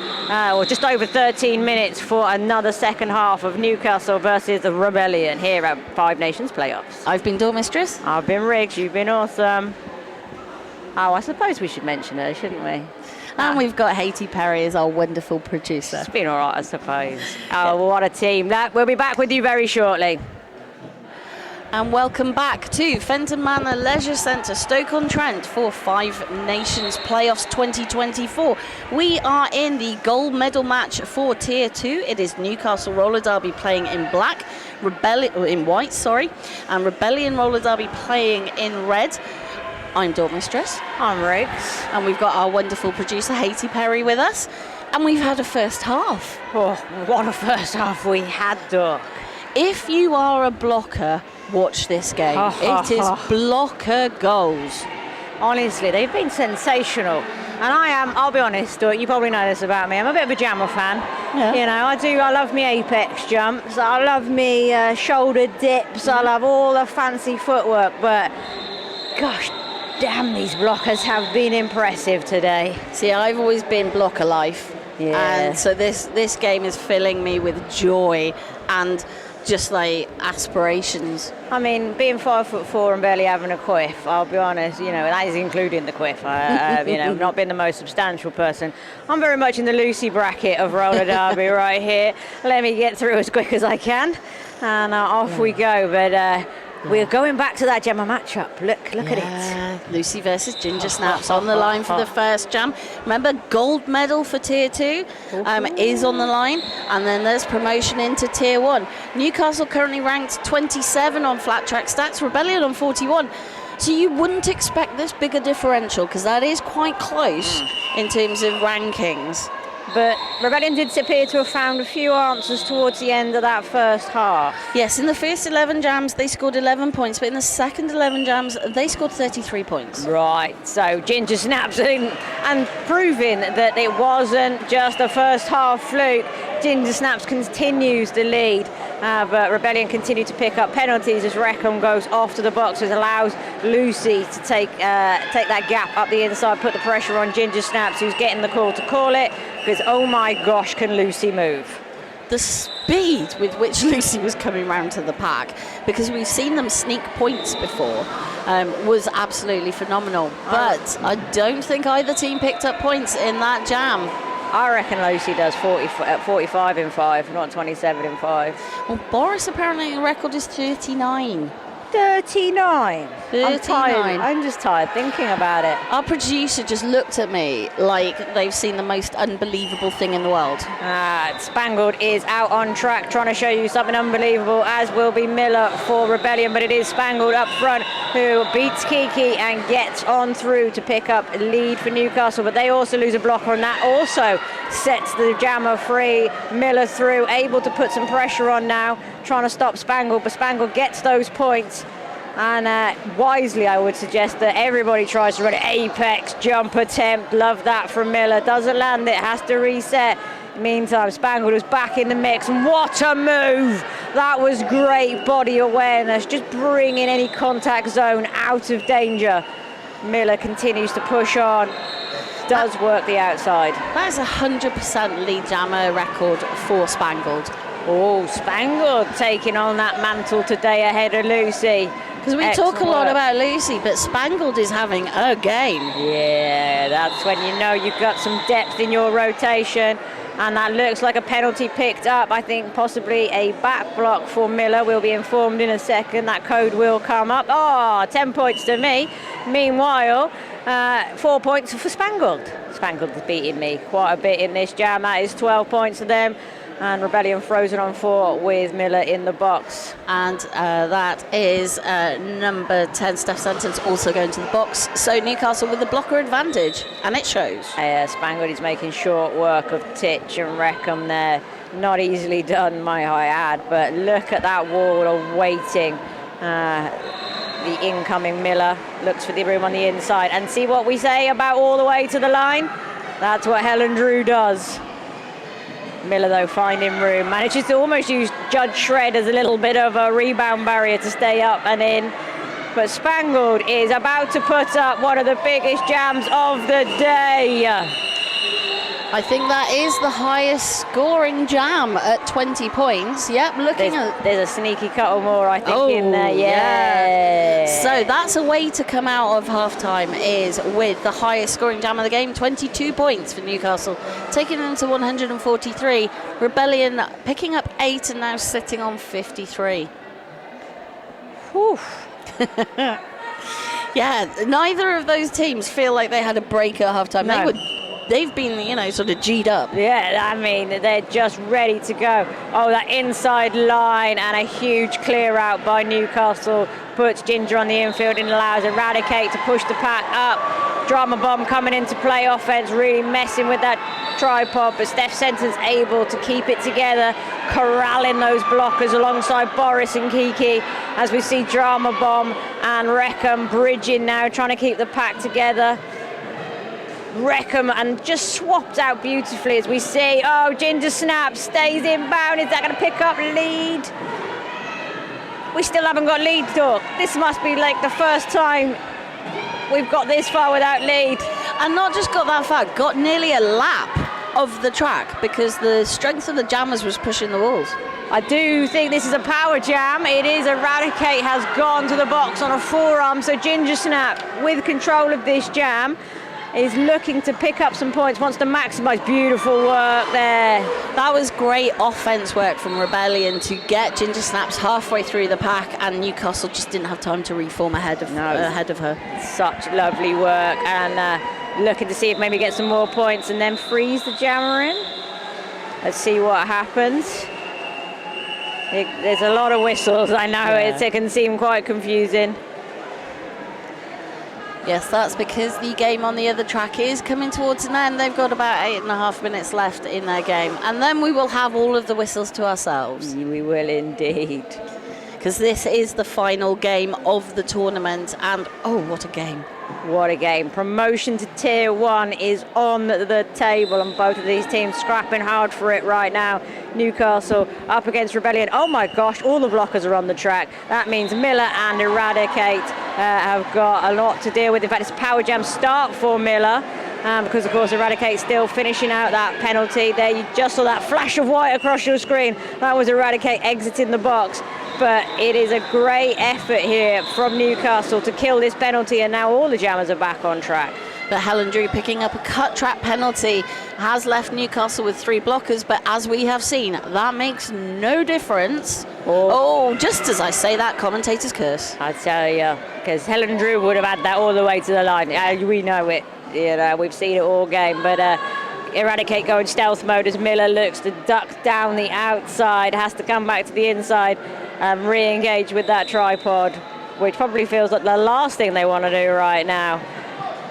or just over 13 minutes for another second half of Newcastle versus the Rebellion here at Five Nations Playoffs.
I've been Door Mistress.
I've been Riggs. You've been awesome. Oh, I suppose we should mention her, shouldn't we?
And we've got Haiti Perry as our wonderful producer.
It's been all right, I suppose. Oh, what a team. We'll be back with you very shortly.
And welcome back to Fenton Manor Leisure Centre, Stoke-on-Trent for Five Nations Playoffs 2024. We are in the gold medal match for Tier 2. It is Newcastle Roller Derby playing in black, in white, and Rebellion Roller Derby playing in red. I'm Door Mistress.
I'm Riggs.
And we've got our wonderful producer, Haiti Perry, with us. And we've had a first half.
Oh, what a first half we had, Door.
If you are a blocker, watch this game. It is blocker goals.
Honestly, they've been sensational. And I'll be honest, you probably know this about me, I'm a bit of a jammer fan. Yeah. You know, I love me apex jumps, I love me shoulder dips, I love all the fancy footwork, but gosh damn, these blockers have been impressive today.
See, I've always been blocker life.
Yeah.
And so this game is filling me with joy and just like aspirations.
I mean, being 5'4" and barely having a quiff, I'll be honest, you know, that is including the quiff. You know, not being the most substantial person. I'm very much in the Lucy bracket of roller derby right here. Let me get through as quick as I can, and off we go. But We're going back to that Gemma matchup. Look at it.
Lucy versus Ginger Snaps on the line for the first jam. Remember, gold medal for Tier 2 is on the line, and then there's promotion into Tier 1. Newcastle currently ranked 27 on flat track stats, Rebellion on 41. So you wouldn't expect this bigger differential, because that is quite close in terms of rankings.
But Rebellion did appear to have found a few answers towards the end of that first half.
Yes, in the first 11 jams, they scored 11 points, but in the second 11 jams, they scored 33 points.
Right, so Ginger Snaps and proving that it wasn't just a first half fluke. Ginger Snaps continues to lead, but Rebellion continue to pick up penalties as Reckham goes off to the boxes, allows Lucy to take that gap up the inside, put the pressure on Ginger Snaps, who's getting the call to call it, because oh my gosh, can Lucy move.
The speed with which Lucy was coming round to the pack, because we've seen them sneak points before, was absolutely phenomenal. But I don't think either team picked up points in that jam.
I reckon Lucy does 45 in 5, not 27 in 5.
Well, Boris apparently the record is 39.
39.
39.
I'm just tired thinking about it.
Our producer just looked at me like they've seen the most unbelievable thing in the world.
Spangled is out on track trying to show you something unbelievable, as will be Miller for Rebellion, but it is Spangled up front who beats Kiki and gets on through to pick up a lead for Newcastle, but they also lose a blocker, and that also sets the jammer free. Miller through, able to put some pressure on now, trying to stop Spangled, but Spangled gets those points. And wisely, I would suggest that everybody tries to run an apex jump attempt. Love that from Miller. Doesn't land it, has to reset. Meantime, Spangled was back in the mix. What a move! That was great body awareness, just bringing any contact zone out of danger. Miller continues to push on. Does work the outside.
That is 100% lead jammer record for Spangled.
Oh, Spangled taking on that mantle today ahead of Lucy.
Because we talk a lot about Lucy, but Spangled is having a game.
Yeah, that's when you know you've got some depth in your rotation. And that looks like a penalty picked up. I think possibly a back block for Miller. We'll be informed in a second. That code will come up. 10 points to me. Meanwhile, 4 points for Spangled. Spangled is beating me quite a bit in this jam. That is 12 points to them. And Rebellion frozen on 4 with Miller in the box.
And that is number 10, Steph Sentence, also going to the box. So Newcastle with the blocker advantage, and it shows.
Spangled is making short work of Titch and Reckham there. Not easily done, might I add, but look at that wall awaiting the incoming Miller. Looks for the room on the inside. And see what we say about all the way to the line? That's what Helen Drew does. Miller, though, finding room, manages to almost use Judge Shred as a little bit of a rebound barrier to stay up and in. But Spangled is about to put up one of the biggest jams of the day.
I think that is the highest scoring jam at 20 points. Yep,
there's a sneaky couple more, I think, in there. Yeah.
So that's a way to come out of half-time, is with the highest scoring jam of the game, 22 points for Newcastle, taking them to 143. Rebellion picking up 8 and now sitting on 53.
Whew.
Yeah, neither of those teams feel like they had a break at half-time.
No.
They've been, sort of G'd up.
Yeah, I mean, they're just ready to go. Oh, that inside line and a huge clear out by Newcastle puts Ginger on the infield and allows Eradicate to push the pack up. Drama Bomb coming into play offense, really messing with that tripod, but Steph Sentence able to keep it together, corralling those blockers alongside Boris and Kiki, as we see Drama Bomb and Reckham bridging now, trying to keep the pack together. Reckham and just swapped out beautifully, as we see. Oh, Ginger Snap stays inbound. Is that going to pick up lead? We still haven't got lead talk. This must be like the first time we've got this far without lead.
And not just got that far, got nearly a lap of the track, because the strength of the jammers was pushing the walls.
I do think this is a power jam. It is. Eradicate has gone to the box on a forearm, so Ginger Snap with control of this jam is looking to pick up some points, wants to maximise. Beautiful work there.
That was great offense work from Rebellion to get Ginger Snaps halfway through the pack, and Newcastle just didn't have time to reform ahead of her.
Such lovely work, and looking to see if maybe get some more points and then freeze the jammer in. Let's see what happens. There's a lot of whistles, I know.
Yeah.
It can seem quite confusing.
Yes, that's because the game on the other track is coming towards an end. They've got about 8.5 minutes left in their game. And then we will have all of the whistles to ourselves.
We will indeed.
Because this is the final game of the tournament. And, oh, what a game.
What a game. Promotion to Tier 1 is on the table, and both of these teams scrapping hard for it right now. Newcastle up against Rebellion. Oh my gosh, all the blockers are on the track. That means Miller and Eradicate have got a lot to deal with. In fact, it's a power jam start for Miller. Because, of course, Eradicate's still finishing out that penalty. There, you just saw that flash of white across your screen. That was Eradicate exiting the box. But it is a great effort here from Newcastle to kill this penalty, and now all the jammers are back on track.
But Helen Drew picking up a cut track penalty has left Newcastle with 3 blockers, but as we have seen, that makes no difference. Oh, just as I say that, commentator's curse.
I tell you, because Helen Drew would have had that all the way to the line. We know it. You know, we've seen it all game, but Eradicate going stealth mode as Miller looks to duck down the outside, has to come back to the inside and re-engage with that tripod, which probably feels like the last thing they want to do right now.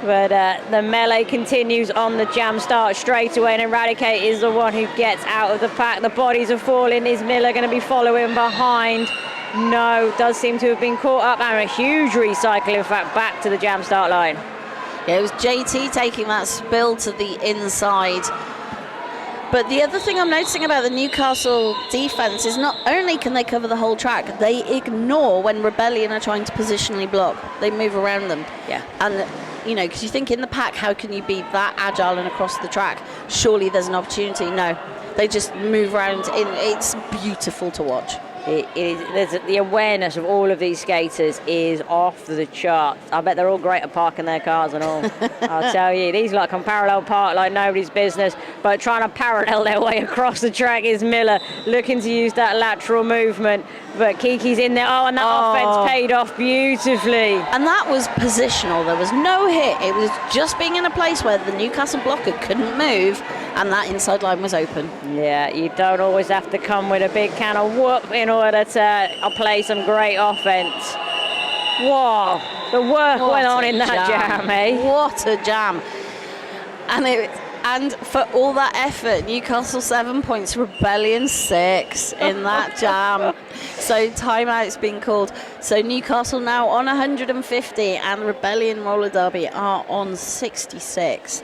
But the melee continues on the jam start straight away, and Eradicate is the one who gets out of the pack. The bodies are falling. Is Miller going to be following behind? No, does seem to have been caught up, and a huge recycle, in fact, back to the jam start line.
Yeah, it was JT taking that spill to the inside. But the other thing I'm noticing about the Newcastle defence is not only can they cover the whole track, they ignore when Rebellion are trying to positionally block. They move around them.
Yeah.
And, you know, because you think in the pack, how can you be that agile and across the track? Surely there's an opportunity. No, they just move around. It's beautiful to watch.
The awareness of all of these skaters is off the charts. I bet they're all great at parking their cars and all. I'll tell you, these lot can parallel park like nobody's business, but trying to parallel their way across the track is Miller, looking to use that lateral movement. But Kiki's in there. Oh, and that offense paid off beautifully.
And that was positional. There was no hit. It was just being in a place where the Newcastle blocker couldn't move, and that inside line was open.
Yeah, you don't always have to come with a big can of whoop in order to play some great offense. Whoa, the work went on in that jam, eh?
What a jam. And for all that effort, Newcastle 7 points, Rebellion 6 in that jam. So timeout's been called. So Newcastle now on 150 and Rebellion Roller Derby are on 66.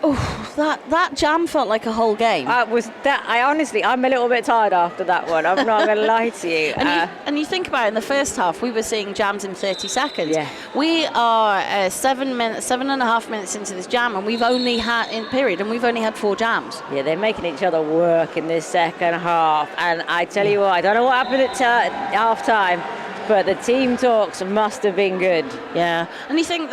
Oh, that jam felt like a whole game.
I'm a little bit tired after that one. I'm not going to lie to you.
And you think about it, in the first half, we were seeing jams in 30 seconds.
Yeah.
We are 7.5 minutes into this jam, and we've only had 4 jams.
Yeah, they're making each other work in this second half. And I tell you what, I don't know what happened at half time, but the team talks must have been good.
Yeah, and you think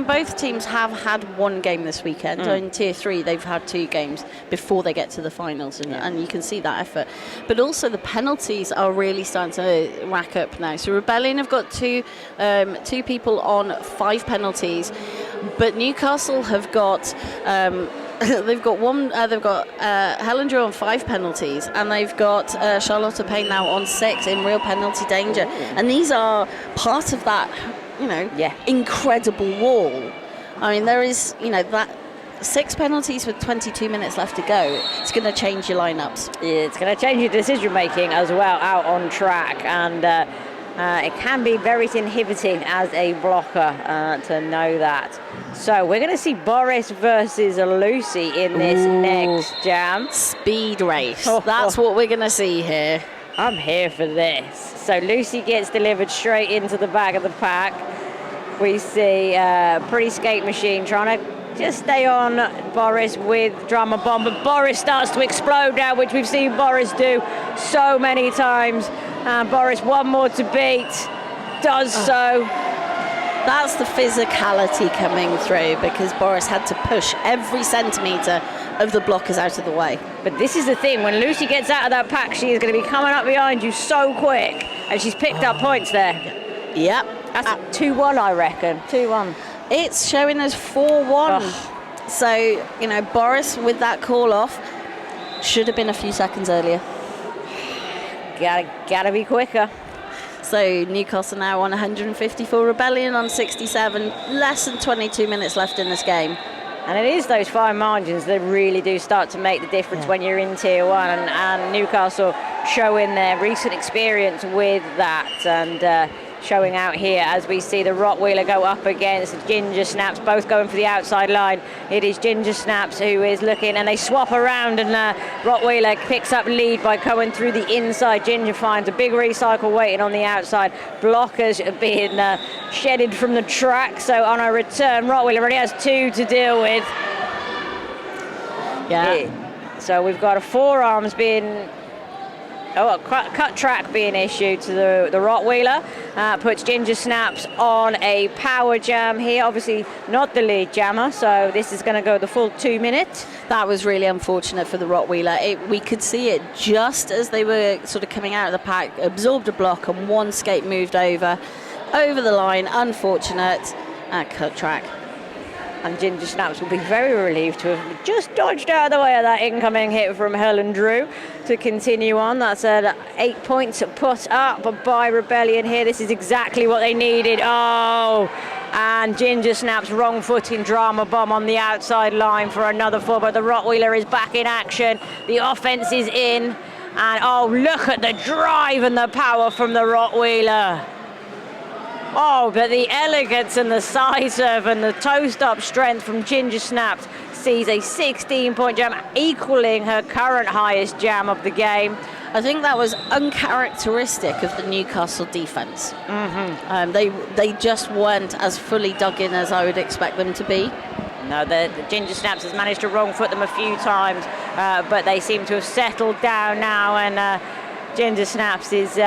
both teams have had one game this weekend. In Tier 3, they've had 2 games before they get to the finals, and you can see that effort. But also the penalties are really starting to rack up now. So Rebellion have got two people on 5 penalties, but Newcastle have got. They've got Helen Drew on 5 penalties, and they've got Charlotta Payne now on 6 in real penalty danger. And these are part of that, incredible wall. I mean, there is, that 6 penalties with 22 minutes left to go. It's going to change your lineups.
It's going to change your decision making as well out on track, and it can be very inhibiting as a blocker to know that. So we're going to see Boris versus Lucy in this next jam.
Speed race. That's what we're going to see here.
I'm here for this. So Lucy gets delivered straight into the back of the pack. We see Pretty Skate Machine trying to just stay on Boris with Drama Bomb, but Boris starts to explode now, which we've seen Boris do so many times. Boris, one more to beat, does so.
That's the physicality coming through, because Boris had to push every centimetre of the blockers out of the way.
But this is the thing, when Lucy gets out of that pack, she is going to be coming up behind you so quick, and she's picked up points there.
Yep.
That's 2-1, I reckon. 2-1.
It's showing us 4-1. So, you know, Boris with that call off should have been a few seconds earlier.
Gotta be quicker.
So Newcastle now on 154, Rebellion on 67, less than 22 minutes left in this game.
And it is those fine margins that really do start to make the difference when you're in Tier 1, and Newcastle showing their recent experience with that, and showing out here as we see the Rottweiler go up against Ginger Snaps, both going for the outside line. It is Ginger Snaps who is looking, and they swap around, and Rottweiler picks up lead by going through the inside. Ginger finds a big recycle waiting on the outside. Blockers are being shedded from the track, so on a return, Rottweiler only has 2 to deal with.
Yeah.
So we've got a forearms being... a cut track being issued to the Rottweiler. Puts Ginger Snaps on a power jam here. Obviously not the lead jammer, so this is going to go the full 2 minutes.
That was really unfortunate for the Rottweiler. We could see it just as they were sort of coming out of the pack, absorbed a block, and one skate moved over the line. Unfortunate. Cut track.
And Ginger Snaps will be very relieved to have just dodged out of the way of that incoming hit from Helen Drew to continue on. That's 8 points put up by Rebellion here. This is exactly what they needed. Oh, and Ginger Snaps wrong footing drama bomb on the outside line for another 4, but the Rottweiler is back in action. The offense is in, and oh, look at the drive and the power from the Rottweiler. Oh, but the elegance and the side serve and the toast-up strength from Ginger Snaps sees a 16-point jam, equaling her current highest jam of the game.
I think that was uncharacteristic of the Newcastle defence. They just weren't as fully dug in as I would expect them to be.
No, the Ginger Snaps has managed to wrong foot them a few times, but they seem to have settled down now, and Ginger Snaps is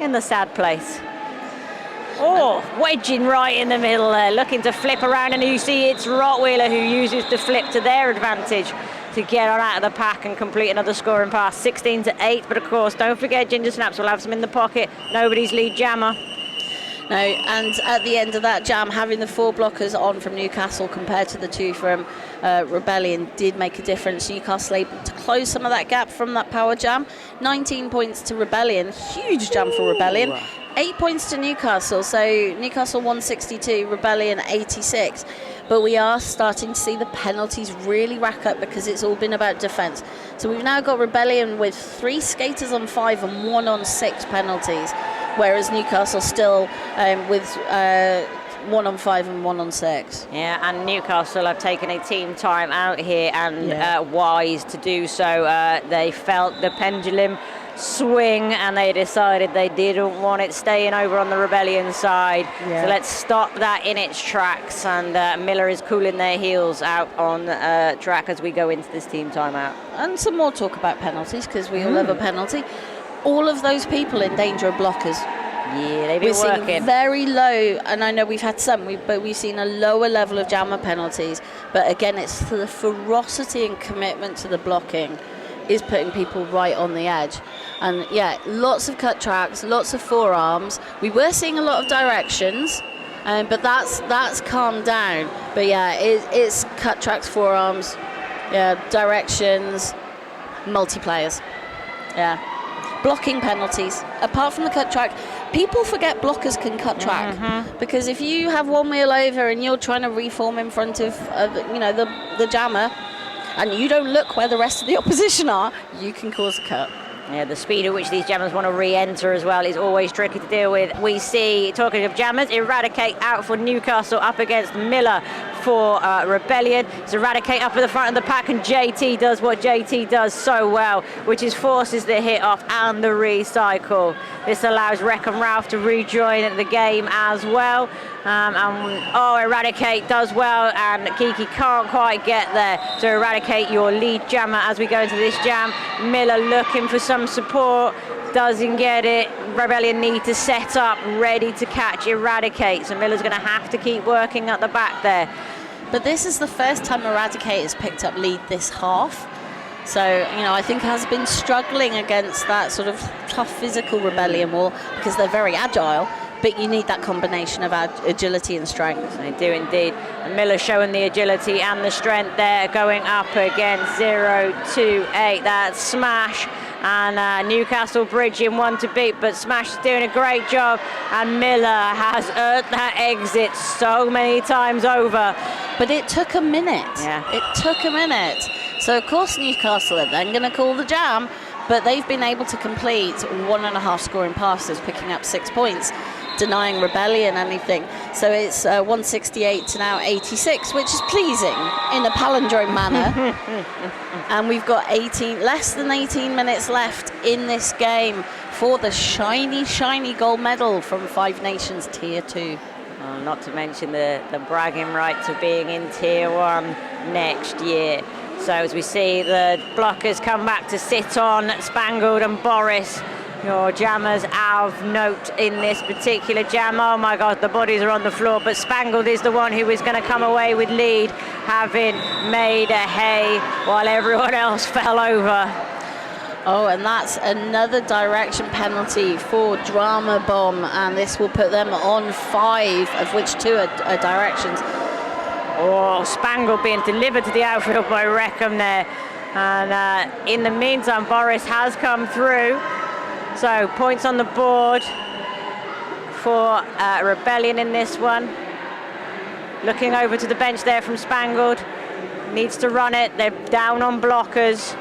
in the sad place. Oh, wedging right in the middle there, looking to flip around, and you see it's Rottweiler who uses the flip to their advantage to get on out of the pack and complete another scoring pass, 16-8. But of course, don't forget, Ginger Snaps will have some in the pocket. Nobody's lead jammer.
No, and at the end of that jam, having the 4 blockers on from Newcastle compared to the 2 from Rebellion did make a difference. Newcastle able to close some of that gap from that power jam. 19 points to Rebellion, huge jam for Rebellion. 8 points to Newcastle, so Newcastle 162, Rebellion 86. But we are starting to see the penalties really rack up, because it's all been about defence. So we've now got Rebellion with 3 skaters on 5 and 1 on 6 penalties, whereas Newcastle still with 1 on 5 and 1 on 6.
Yeah, and Newcastle have taken a team time out here, and wise to do so. They felt the pendulum swing, and they decided they didn't want it staying over on the Rebellion side. So let's stop that in its tracks, and Miller is cooling their heels out on track as we go into this team timeout.
And some more talk about penalties, because we all love a penalty. All of those people in danger of blockers.
Yeah, they've been
We're
working.
seeing very low, and I know we've had some, but we've seen a lower level of jammer penalties. But again, it's the ferocity and commitment to the blocking is putting people right on the edge. And yeah, lots of cut tracks, lots of forearms. We were seeing a lot of directions, but that's calmed down. But yeah, it's cut tracks, forearms, directions, multiplayers. Yeah. Blocking penalties. Apart from the cut track, people forget blockers can cut track, because if you have one wheel over and you're trying to reform in front of the jammer, and you don't look where the rest of the opposition are, you can cause a cut.
Yeah, the speed at which these jammers want to re-enter as well is always tricky to deal with. We see, talking of jammers, Eradicate out for Newcastle up against Miller for Rebellion. It's Eradicate up at the front of the pack, and JT does what JT does so well, which is forces the hit off and the recycle. This allows Wreck and Ralph to rejoin the game as well. Eradicate does well, and Kiki can't quite get there. So Eradicate, your lead jammer as we go into this jam. Miller looking for some support, doesn't get it. Rebellion need to set up, ready to catch, eradicate. So Miller's going to have to keep working at the back there.
But this is the first time Eradicate has picked up lead this half. So, I think has been struggling against that sort of tough physical Rebellion wall because they're very agile, but you need that combination of agility and strength.
They do indeed. And Miller showing the agility and the strength there, going up against 0-2-8. That smash. And Newcastle bridging one to beat, but Smash is doing a great job, and Miller has earned that exit so many times over.
But it took a minute.
Yeah.
It took a minute. So, of course, Newcastle are then going to call the jam, but they've been able to complete 1.5 scoring passes, picking up 6 points, denying Rebellion anything. So it's 168 to now 86, which is pleasing in a palindrome manner. And we've got less than 18 minutes left in this game for the shiny gold medal from Five Nations Tier 2.
Well, not to mention the bragging rights of being in Tier 1 next year. So as we see the blockers come back to sit on Spangled and Boris, your jammers of note in this particular jam. Oh my God, the bodies are on the floor, but Spangled is the one who is going to come away with lead, having made a hay while everyone else fell over.
Oh, and that's another direction penalty for Drama Bomb, and this will put them on 5, of which 2 are directions.
Oh, Spangled being delivered to the outfield by Reckham there. And in the meantime, Boris has come through. So points on the board for Rebellion in this one. Looking over to the bench there from Spangled. Needs to run it. They're down on blockers.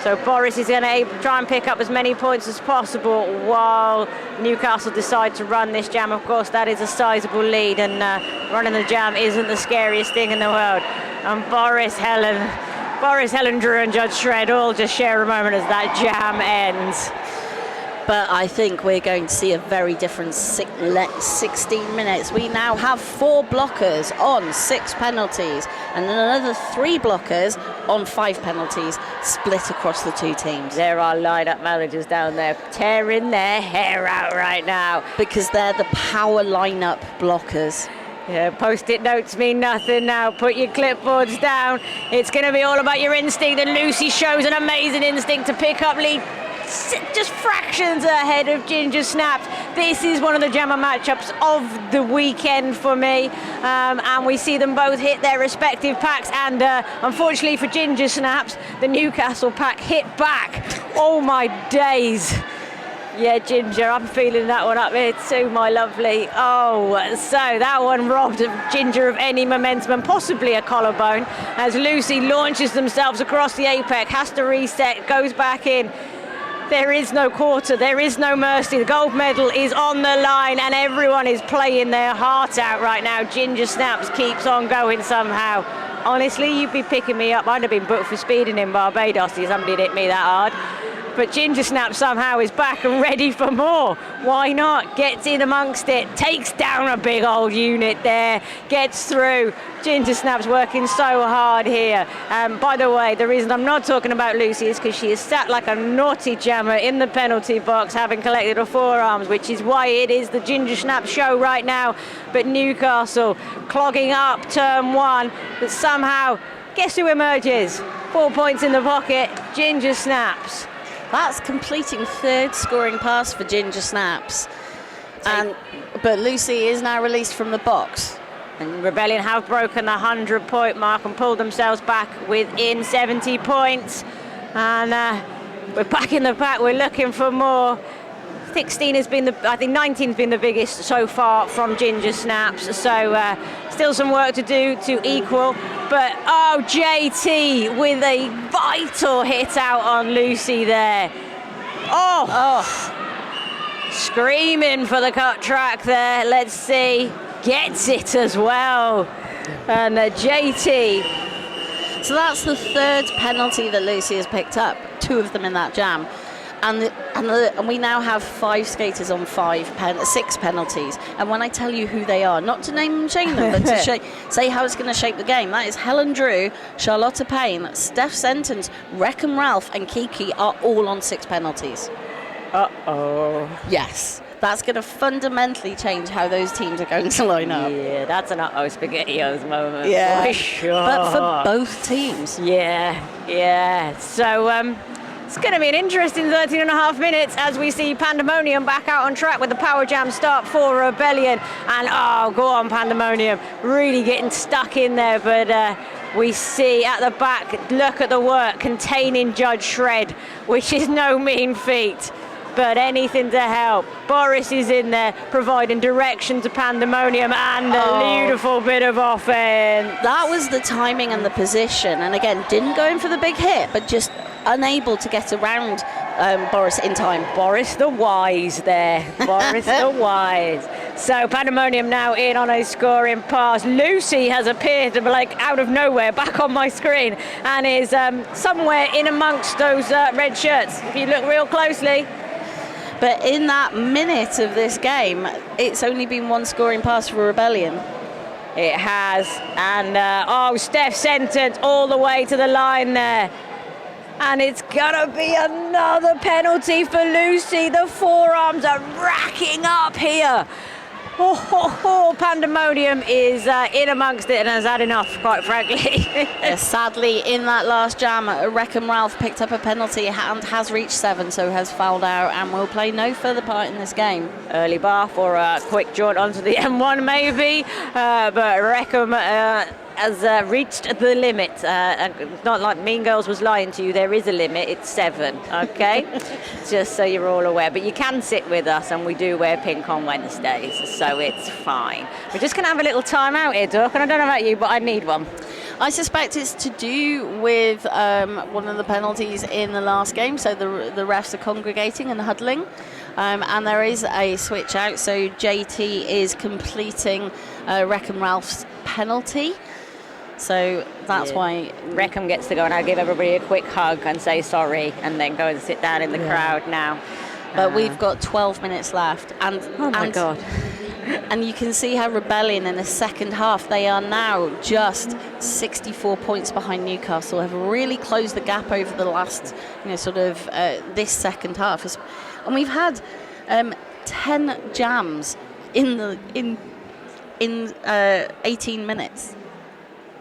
So Boris is going to try and pick up as many points as possible while Newcastle decide to run this jam. Of course, that is a sizable lead, and running the jam isn't the scariest thing in the world. And Boris, Helen Drew and Judge Shred all just share a moment as that jam ends.
But I think we're going to see a very different 16 minutes. We now have 4 blockers on 6 penalties and another 3 blockers on 5 penalties split across the 2 teams.
There are lineup managers down there tearing their hair out right now.
Because they're the power lineup blockers.
Yeah, post-it notes mean nothing now. Put your clipboards down. It's going to be all about your instinct, and Lucy shows an amazing instinct to pick up lead just fractions ahead of Ginger Snaps. This is one of the jammer matchups of the weekend for me, and we see them both hit their respective packs, and unfortunately for Ginger Snaps, the Newcastle pack hit back. Oh my days. Yeah, Ginger, I'm feeling that one up here too, my lovely. Oh, so that one robbed Ginger of any momentum and possibly a collarbone as Lucy launches themselves across the apex, has to reset, goes back in. There is no quarter, there is no mercy. The gold medal is on the line and everyone is playing their heart out right now. Ginger Snaps keeps on going somehow. Honestly, you'd be picking me up. I'd have been booked for speeding in Barbados if somebody hit me that hard. But Ginger Snap somehow is back and ready for more. Why not? Gets in amongst it, takes down a big old unit there, gets through. Ginger Snap's working so hard here. By the way, the reason I'm not talking about Lucy is because she is sat like a naughty jammer in the penalty box, having collected her forearms, which is why it is the Ginger Snap show right now. But Newcastle clogging up turn 1, but somehow, guess who emerges? 4 points in the pocket, Ginger Snaps.
That's completing 3rd scoring pass for Ginger Snaps. But Lucy is now released from the box.
And Rebellion have broken the 100-point mark and pulled themselves back within 70 points. And we're back in the pack, we're looking for more. 16 has been I think 19's been the biggest so far from Ginger Snaps. So still some work to do to equal. But oh, JT with a vital hit out on Lucy there. Oh. Screaming for the cut track there. Let's see. Gets it as well. And JT.
So that's the 3rd penalty that Lucy has picked up. 2 of them in that jam. And we now have 5 skaters on 6 penalties. And when I tell you who they are, not to name and shame them, but to say how it's going to shape the game, that is Helen Drew, Charlotta Payne, Steph Sentence, Reckham Ralph and Kiki are all on 6 penalties.
Uh-oh.
Yes. That's going to fundamentally change how those teams are going to line up.
Yeah, that's an uh-oh SpaghettiOs moment.
Yeah.
For sure.
But for both teams.
Yeah. So, it's going to be an interesting 13 and a half minutes as we see Pandemonium back out on track with the Power Jam start for Rebellion. And, go on, Pandemonium. Really getting stuck in there. But we see at the back, look at the work, containing Judge Shred, which is no mean feat. But anything to help. Boris is in there providing direction to Pandemonium and a beautiful bit of offense.
That was the timing and the position. And again, didn't go in for the big hit, but just unable to get around Boris in time.
Boris the Wise there. Boris the Wise. So Pandemonium now in on a scoring pass. Lucy has appeared like out of nowhere back on my screen and is somewhere in amongst those red shirts. If you look real closely.
But in that minute of this game, it's only been one scoring pass for Rebellion.
It has. And, Steph sentenced all the way to the line there. And it's going to be another penalty for Lucy. The forearms are racking up here. Pandemonium is in amongst it and has had enough, quite frankly.
Sadly, in that last jam, Wreckham Ralph picked up a penalty and has reached 7, so has fouled out and will play no further part in this game.
Early bath or a quick jaunt onto the M1 maybe, but Wreckham has reached the limit. It's not like Mean Girls was lying to you. There is a limit. It's 7, okay? Just so you're all aware. But you can sit with us, and we do wear pink on Wednesdays, so it's fine. We're just going to have a little time out here, Doc, and I don't know about you, but I need one.
I suspect it's to do with one of the penalties in the last game, so the refs are congregating and huddling. And there is a switch out, so JT is completing Wreckham Ralph's penalty. So that's why
Wreckham gets to go and I'll give everybody a quick hug and say sorry and then go and sit down in the crowd now.
But we've got 12 minutes left. And,
God.
And you can see how Rebellion in the second half, they are now just 64 points behind Newcastle, have really closed the gap over the last, this second half. And we've had 10 jams in 18 minutes.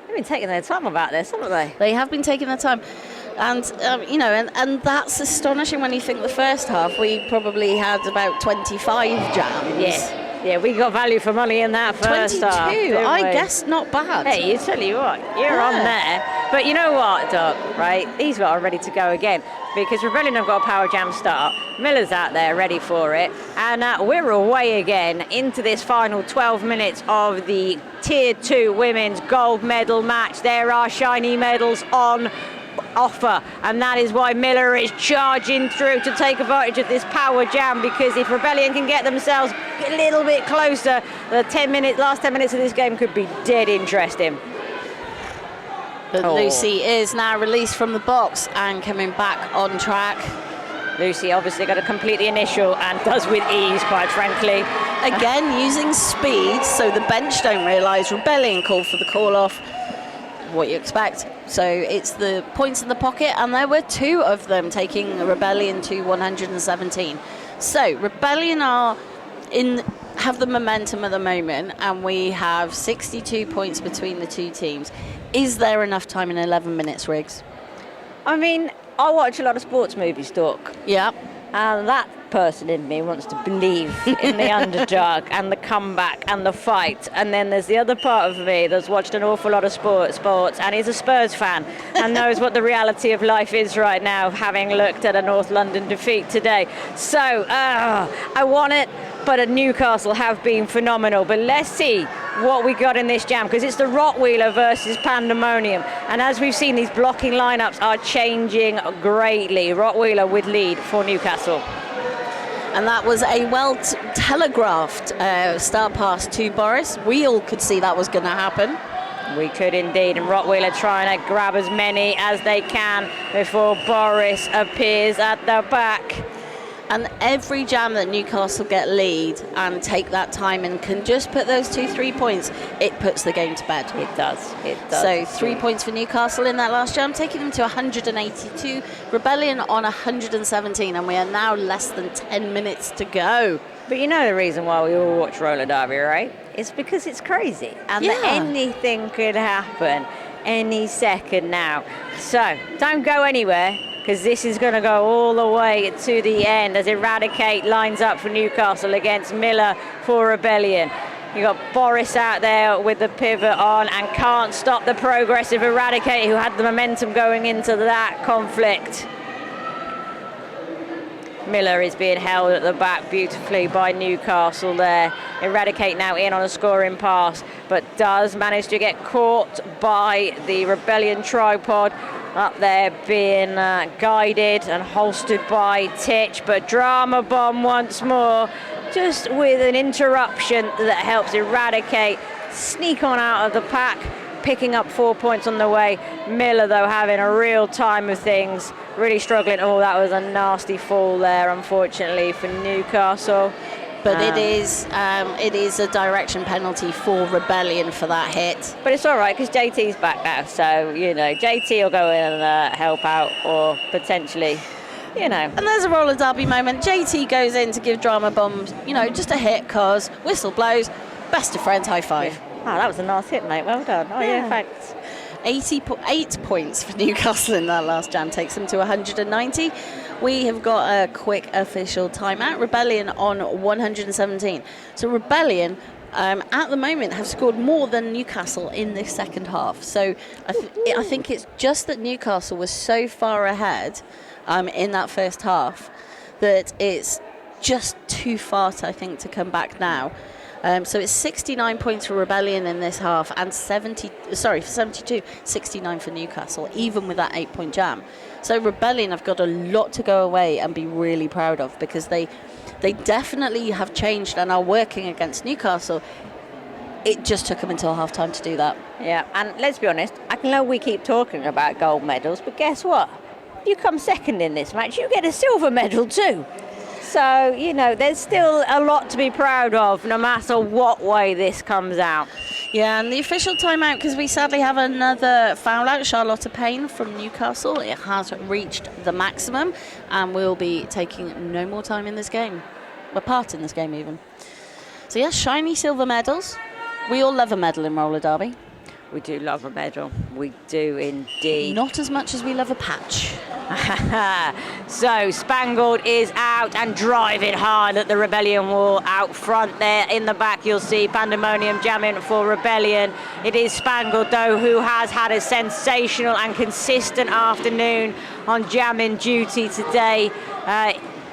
They've been taking their time about this, haven't they?
They have been taking their time. And, and that's astonishing when you think the first half, we probably had about 25 jams.
Yeah, we got value for money in that first half.
22, I guess not bad.
Hey, you tell you what, you're on there. But you know what, Doug, right? These lot are ready to go again because Rebellion have got a Power Jam start. Miller's out there ready for it. And we're away again into this final 12 minutes of the Tier 2 Women's Gold Medal match. There are shiny medals on offer, and that is why Miller is charging through to take advantage of this Power Jam, because if Rebellion can get themselves a little bit closer, the last 10 minutes of this game could be dead interesting.
But Lucy is now released from the box and coming back on track.
Lucy obviously got to complete the initial and does with ease, quite frankly.
Again, using speed, so the bench don't realise Rebellion called for the call-off. What you expect. So it's the points in the pocket, and there were 2 of them taking Rebellion to 117. So Rebellion have the momentum at the moment, and we have 62 points between the 2 teams. Is there enough time in 11 minutes, Riggs?
I mean, I watch a lot of sports movies, Doc.
Yeah.
And that person in me wants to believe in the underdog and the comeback and the fight. And then there's the other part of me that's watched an awful lot of sports and is a Spurs fan and knows what the reality of life is right now, having looked at a North London defeat today. So I want it, but at Newcastle have been phenomenal. But let's see what we got in this jam, because it's the Rottweiler versus Pandemonium. And as we've seen, these blocking lineups are changing greatly. Rottweiler with lead for Newcastle.
And that was a well-telegraphed start pass to Boris. We all could see that was going to happen.
We could indeed. And Rottweiler trying to grab as many as they can before Boris appears at the back.
And every jam that Newcastle get lead and take that time and can just put those 2-3 points, it puts the game to bed.
It does. It does.
So 3 points for Newcastle in that last jam, taking them to 182. Rebellion on 117, and we are now less than 10 minutes to go.
But you know the reason why we all watch roller derby, right? It's because it's crazy, and that anything could happen any second now. So don't go anywhere, because this is going to go all the way to the end as Eradicate lines up for Newcastle against Miller for Rebellion. You got Boris out there with the pivot on and can't stop the progress of Eradicate, who had the momentum going into that conflict. Miller is being held at the back beautifully by Newcastle there. Eradicate now in on a scoring pass, but does manage to get caught by the Rebellion tripod. Up there being guided and holstered by Titch, but Drama Bomb once more, just with an interruption that helps Eradicate sneak on out of the pack, picking up 4 points on the way. Miller, though, having a real time of things, really struggling. Oh, that was a nasty fall there, unfortunately, for Newcastle.
But it is a direction penalty for Rebellion for that hit.
But it's all right, because JT's back now. So, you know, JT will go in and help out, or potentially, you know.
And there's a roller derby moment. JT goes in to give Drama Bomb, you know, just a hit, cause whistle blows. Best of friends, high five.
Yeah. Oh, that was a nice hit, mate. Well done. Oh, yeah thanks.
88 points for Newcastle in that last jam, takes them to 190. We have got a quick official timeout. Rebellion on 117. So Rebellion, at the moment, have scored more than Newcastle in this second half. So I think it's just that Newcastle was so far ahead in that first half that it's just too far, to come back now. So it's 69 points for Rebellion in this half, and 72, 69 for Newcastle, even with that 8-point jam. So Rebellion have got a lot to go away and be really proud of, because they definitely have changed and are working against Newcastle. It just took them until half-time to do that.
Yeah, and let's be honest, I know we keep talking about gold medals, but guess what? You come second in this match, you get a silver medal too. So, you know, there's still a lot to be proud of, no matter what way this comes out.
Yeah, and the official timeout, because we sadly have another foul out, Charlotta Payne from Newcastle. It has reached the maximum, and we'll be taking no more time in this game. We're part in this game, even. So, yes, shiny silver medals. We all love a medal in roller derby.
We do love a medal. We do indeed.
Not as much as we love a patch.
So Spangled is out and driving hard at the Rebellion wall out front there. In the back you'll see Pandemonium jamming for Rebellion. It is Spangled, though, who has had a sensational and consistent afternoon on jamming duty today.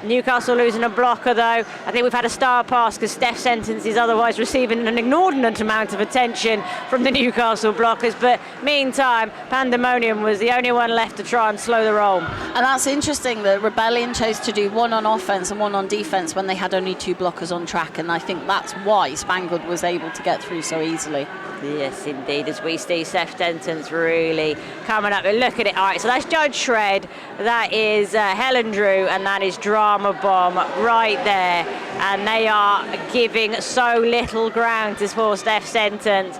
Newcastle losing a blocker, though. I think we've had a star pass, because Steph Sentence is otherwise receiving an inordinate amount of attention from the Newcastle blockers. But meantime, Pandemonium was the only one left to try and slow the roll.
And that's interesting that Rebellion chose to do one on offence and one on defence when they had only 2 blockers on track. And I think that's why Spangled was able to get through so easily.
Yes, indeed, as we see Steph Sentence really coming up. Look at it. All right, so that's Judge Shred, that is Helen Drew, and that is Drama Bomb right there. And they are giving so little ground for Steph Sentence.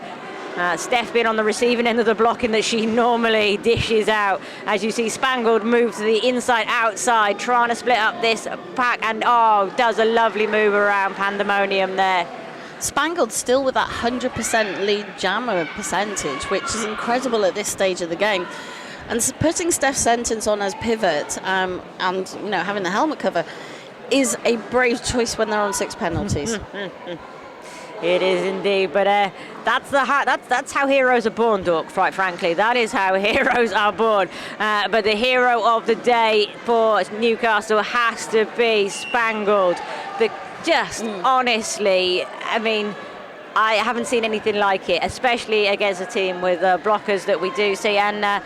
Steph being on the receiving end of the blocking that she normally dishes out. As you see Spangled move to the inside outside, trying to split up this pack, and does a lovely move around Pandemonium there.
Spangled still with that 100% lead jammer percentage, which is incredible at this stage of the game. And putting Steph Sentence on as pivot and you know, having the helmet cover is a brave choice when they're on 6 penalties.
It is indeed, but that's how heroes are born, Doc, quite frankly. That is how heroes are born. But the hero of the day for Newcastle has to be Spangled. Honestly, I mean, I haven't seen anything like it, especially against a team with blockers that we do see. And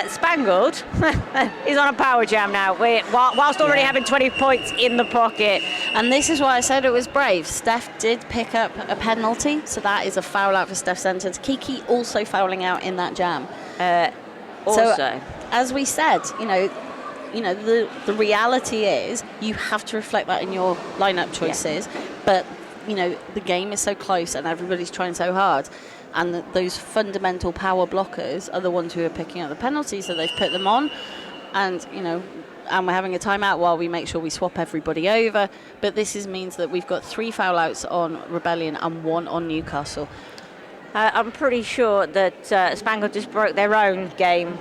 Spangled is on a power jam now, whilst already having 20 points in the pocket.
And this is why I said it was brave. Steph did pick up a penalty, so that is a foul out for Steph Sentence. Kiki also fouling out in that jam.
Also,
so, as we said, you know, you know, the reality is you have to reflect that in your lineup choices. But, you know, the game is so close and everybody's trying so hard. And those fundamental power blockers are the ones who are picking up the penalties, so they've put them on. And, you know, and we're having a timeout while we make sure we swap everybody over. But means that we've got 3 foul outs on Rebellion and 1 on Newcastle.
I'm pretty sure that Spangled just broke their own game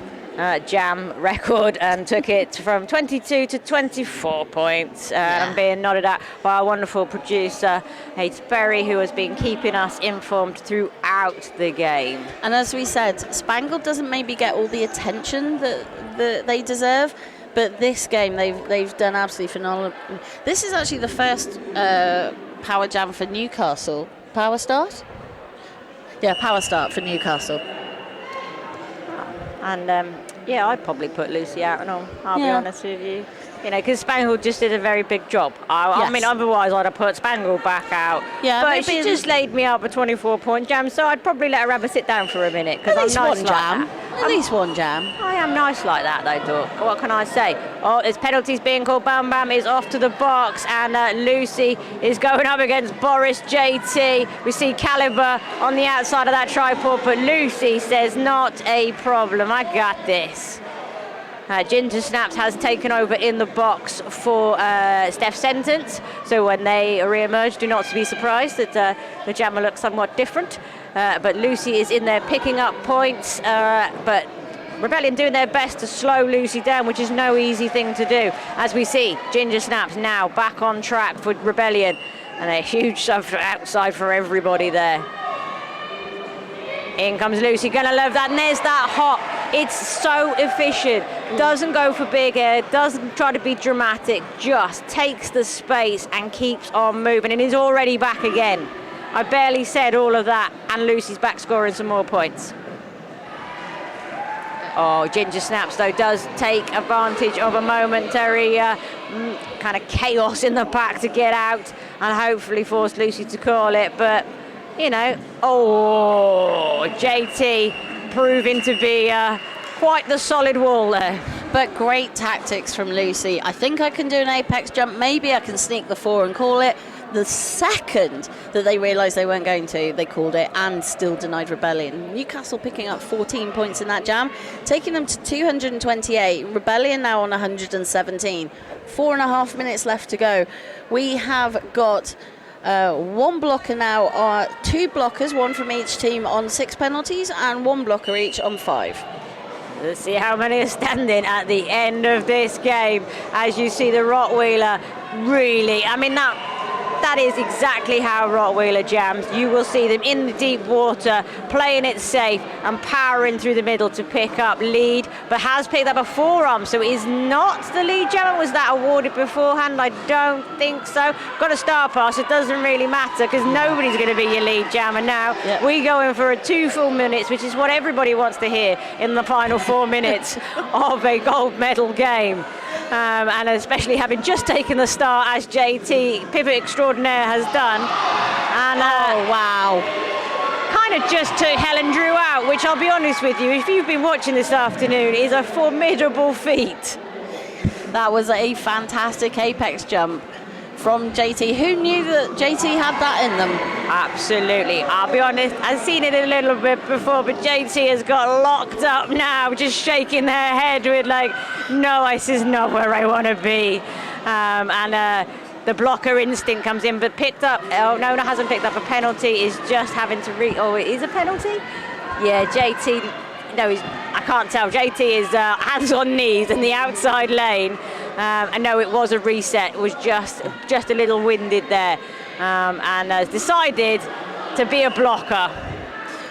jam record and took it from 22 to 24 points. I'm being nodded at by our wonderful producer, Hayes Berry, who has been keeping us informed throughout the game.
And as we said, Spangled doesn't maybe get all the attention that they deserve, but this game they've done absolutely phenomenal. This is actually the first power jam for Newcastle. Power start? Yeah, power start for Newcastle.
And I'd probably put Lucy out and on, I'll be honest with you. You know, because Spangled just did a very big job. I mean, otherwise I'd have put Spangled back out. Yeah, but she just laid me up a 24-point jam, so I'd probably let her have a sit down for a minute. Because I'm nice like that.
At least one jam.
I am nice like that, though, Dawn. What can I say? Oh, there's penalties being called. Bam Bam is off to the box, and Lucy is going up against Boris JT. We see Caliber on the outside of that tripod, but Lucy says, not a problem. I got this. Ginger Snaps has taken over in the box for Steph Sentence. So when they re-emerge, do not be surprised that the jam will look somewhat different. But Lucy is in there picking up points. But Rebellion doing their best to slow Lucy down, which is no easy thing to do. As we see, Ginger Snaps now back on track for Rebellion. And a huge shove outside for everybody there. In comes Lucy, gonna love that, and there's that hop. It's so efficient, doesn't go for big air, doesn't try to be dramatic, just takes the space and keeps on moving, and is already back again. I barely said all of that, and Lucy's back scoring some more points. Oh, Ginger Snaps, though, does take advantage of a momentary kind of chaos in the back to get out and hopefully force Lucy to call it, but you know, JT proving to be quite the solid wall there.
But great tactics from Lucy. I think I can do an apex jump. Maybe I can sneak the 4 and call it. The second that they realised they weren't going to, they called it and still denied Rebellion. Newcastle picking up 14 points in that jam, taking them to 228. Rebellion now on 117. 4.5 minutes left to go. We have got one blocker now, 2 blockers, one from each team on 6 penalties, and 1 blocker each on 5.
Let's see how many are standing at the end of this game. As you see the Rottweiler really, I mean, that is exactly how Rottweiler jams. You will see them in the deep water, playing it safe and powering through the middle to pick up lead, but has picked up a forearm, so it is not the lead jammer. Was that awarded beforehand? I don't think so. Got a star pass, it doesn't really matter because nobody's going to be your lead jammer now. Yep. We go in for 2 full minutes, which is what everybody wants to hear in the final 4 minutes of a gold medal game. And especially having just taken the start as JT, pivot extraordinaire, has done. And
wow.
Kind of just took Helen Drew out, which I'll be honest with you, if you've been watching this afternoon, is a formidable feat.
That was a fantastic apex jump from JT. Who knew that JT had that in them?
Absolutely. I'll be honest, I've seen it a little bit before, but JT has got locked up now, just shaking their head with like, no, this is not where I want to be. The blocker instinct comes in, but picked up, no, hasn't picked up a penalty, is just having to it is a penalty? Yeah, JT, no, I can't tell. JT is hands on knees in the outside lane. I know it was a reset, it was just a little winded there, and has decided to be a blocker.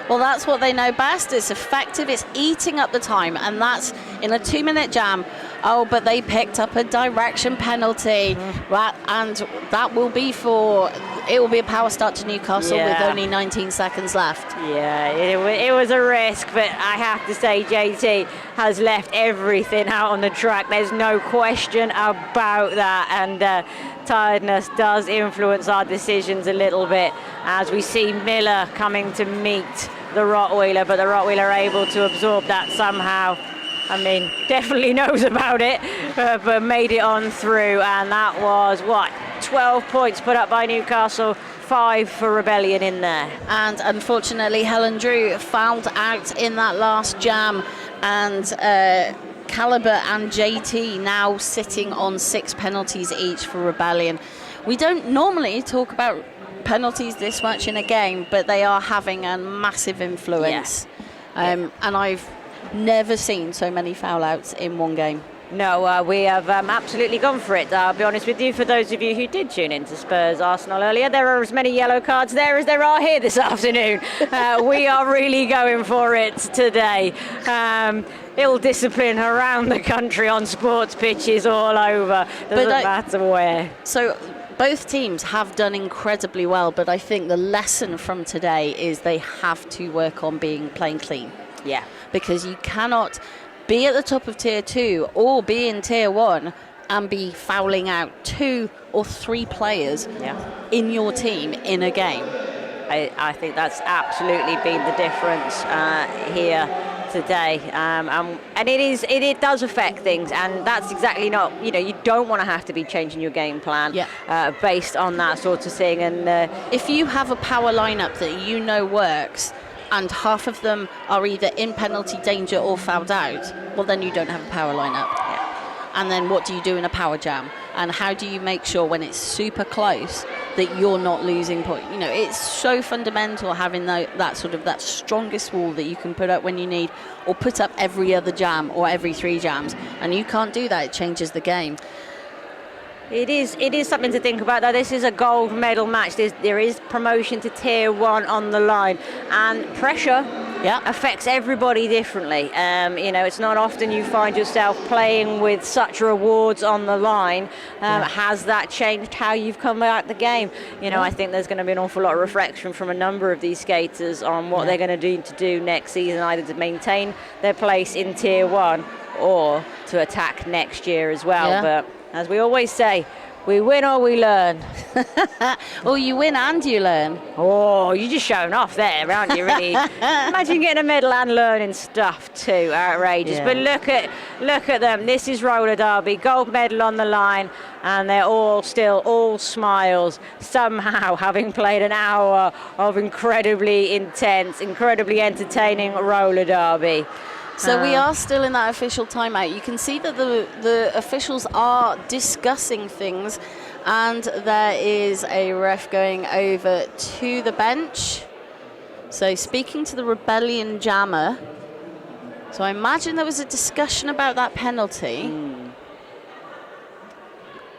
Well, that's what they know best. It's effective, it's eating up the time, and that's in a 2-minute jam. Oh, but they picked up a direction penalty, and that will be it will be a power start to Newcastle with only 19 seconds left.
Yeah, it was a risk, but I have to say JT has left everything out on the track. There's no question about that, and tiredness does influence our decisions a little bit as we see Miller coming to meet the Rottweiler, but the Rottweiler are able to absorb that somehow. I mean, definitely knows about it, but made it on through, and that was, 12 points put up by Newcastle, 5 for Rebellion in there.
And unfortunately, Helen Drew fouled out in that last jam, and Caliber and JT now sitting on 6 penalties each for Rebellion. We don't normally talk about penalties this much in a game, but they are having a massive influence. And I've never seen so many foul outs in one game.
No, we have absolutely gone for it. I'll be honest with you, for those of you who did tune into Spurs Arsenal earlier, there are as many yellow cards there as there are here this afternoon. We are really going for it today. Ill discipline around the country on sports pitches all over. Doesn't matter where.
So both teams have done incredibly well, but I think the lesson from today is they have to work on playing clean.
Yeah.
Because you cannot be at the top of tier 2 or be in tier 1 and be fouling out 2 or 3 players in your team in a game.
I think that's absolutely been the difference here today, and it does affect things, and that's exactly not, you don't want to have to be changing your game plan based on that sort of thing. And
if you have a power lineup that works, and half of them are either in penalty danger or fouled out, well, then you don't have a power lineup. And then what do you do in a power jam? And how do you make sure when it's super close that you're not losing point? It's so fundamental having that strongest wall that you can put up when you need, or put up every other jam or every 3 jams. And you can't do that. It changes the game.
It is something to think about, though. This is a gold medal match. There is promotion to tier 1 on the line, and pressure affects everybody differently. It's not often you find yourself playing with such rewards on the line. Has that changed how you've come out the game? I think there's going to be an awful lot of reflection from a number of these skaters on what they're going to do next season, either to maintain their place in tier 1 or to attack next year as well. But as we always say, we win or we learn.
Or you win and you learn.
Oh, you're just showing off there, aren't you, really? Imagine getting a medal and learning stuff too. Outrageous. But look at them. This is roller derby, gold medal on the line, and they're all smiles, somehow having played an hour of incredibly intense, incredibly entertaining roller derby.
So we are still in that official timeout. You can see that the officials are discussing things, and there is a ref going over to the bench. So speaking to the Rebellion jammer. So I imagine there was a discussion about that penalty.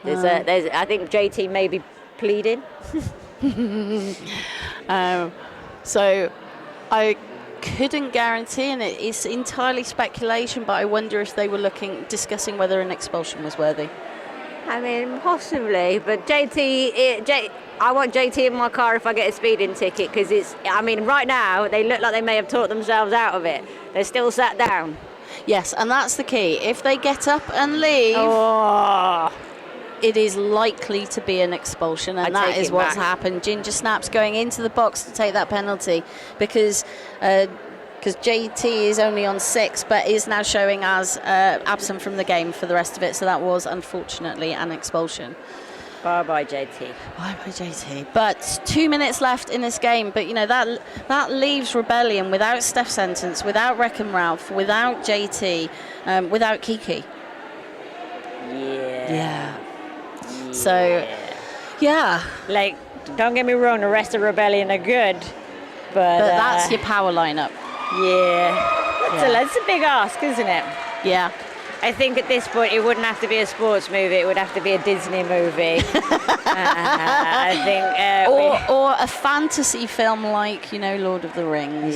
I think JT may be pleading.
So I couldn't guarantee, and it's entirely speculation, but I wonder if they were discussing whether an expulsion was worthy.
I mean, possibly, but I want JT in my car if I get a speeding ticket, because right now they look like they may have talked themselves out of it. They're still sat down.
Yes, and that's the key. If they get up and leave, it is likely to be an expulsion, and that is what's happened. Ginger Snaps going into the box to take that penalty because JT is only on 6, but is now showing as absent from the game for the rest of it. So that was unfortunately an expulsion.
Bye-bye, JT.
Bye-bye, JT. But 2 minutes left in this game. But, that leaves Rebellion without Steph Sentence, without Wreckham Ralph, without JT, without Kiki. Yeah. So,
don't get me wrong, the rest of Rebellion are good, but
that's your power lineup.
That's a big ask, isn't it?
Yeah.
I think at this point it wouldn't have to be a sports movie, it would have to be a Disney movie. I think,
or a fantasy film like Lord of the Rings.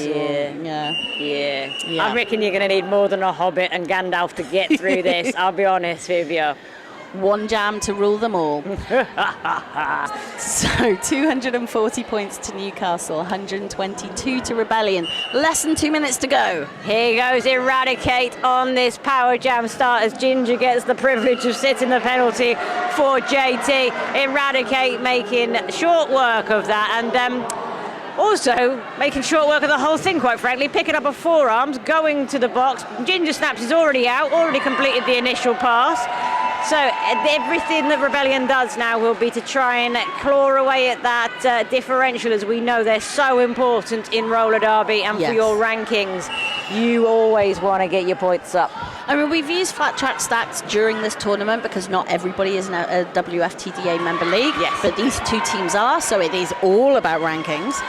I reckon you're going to need more than a Hobbit and Gandalf to get through this. I'll be honest with you.
One jam to rule them all. So 240 points to Newcastle, 122 to Rebellion. Less than 2 minutes to go.
Here goes Eradicate on this power jam start as Ginger gets the privilege of sitting the penalty for JT. Eradicate making short work of that, and Also, making short work of the whole thing, quite frankly, picking up a forearms, going to the box. Ginger Snaps is already out, already completed the initial pass. So everything that Rebellion does now will be to try and claw away at that differential, as we know they're so important in roller derby and for your rankings. You always want to get your points up.
I mean, we've used flat track stats during this tournament because not everybody is now a WFTDA member league.
Yes.
But these two teams are, so it is all about rankings.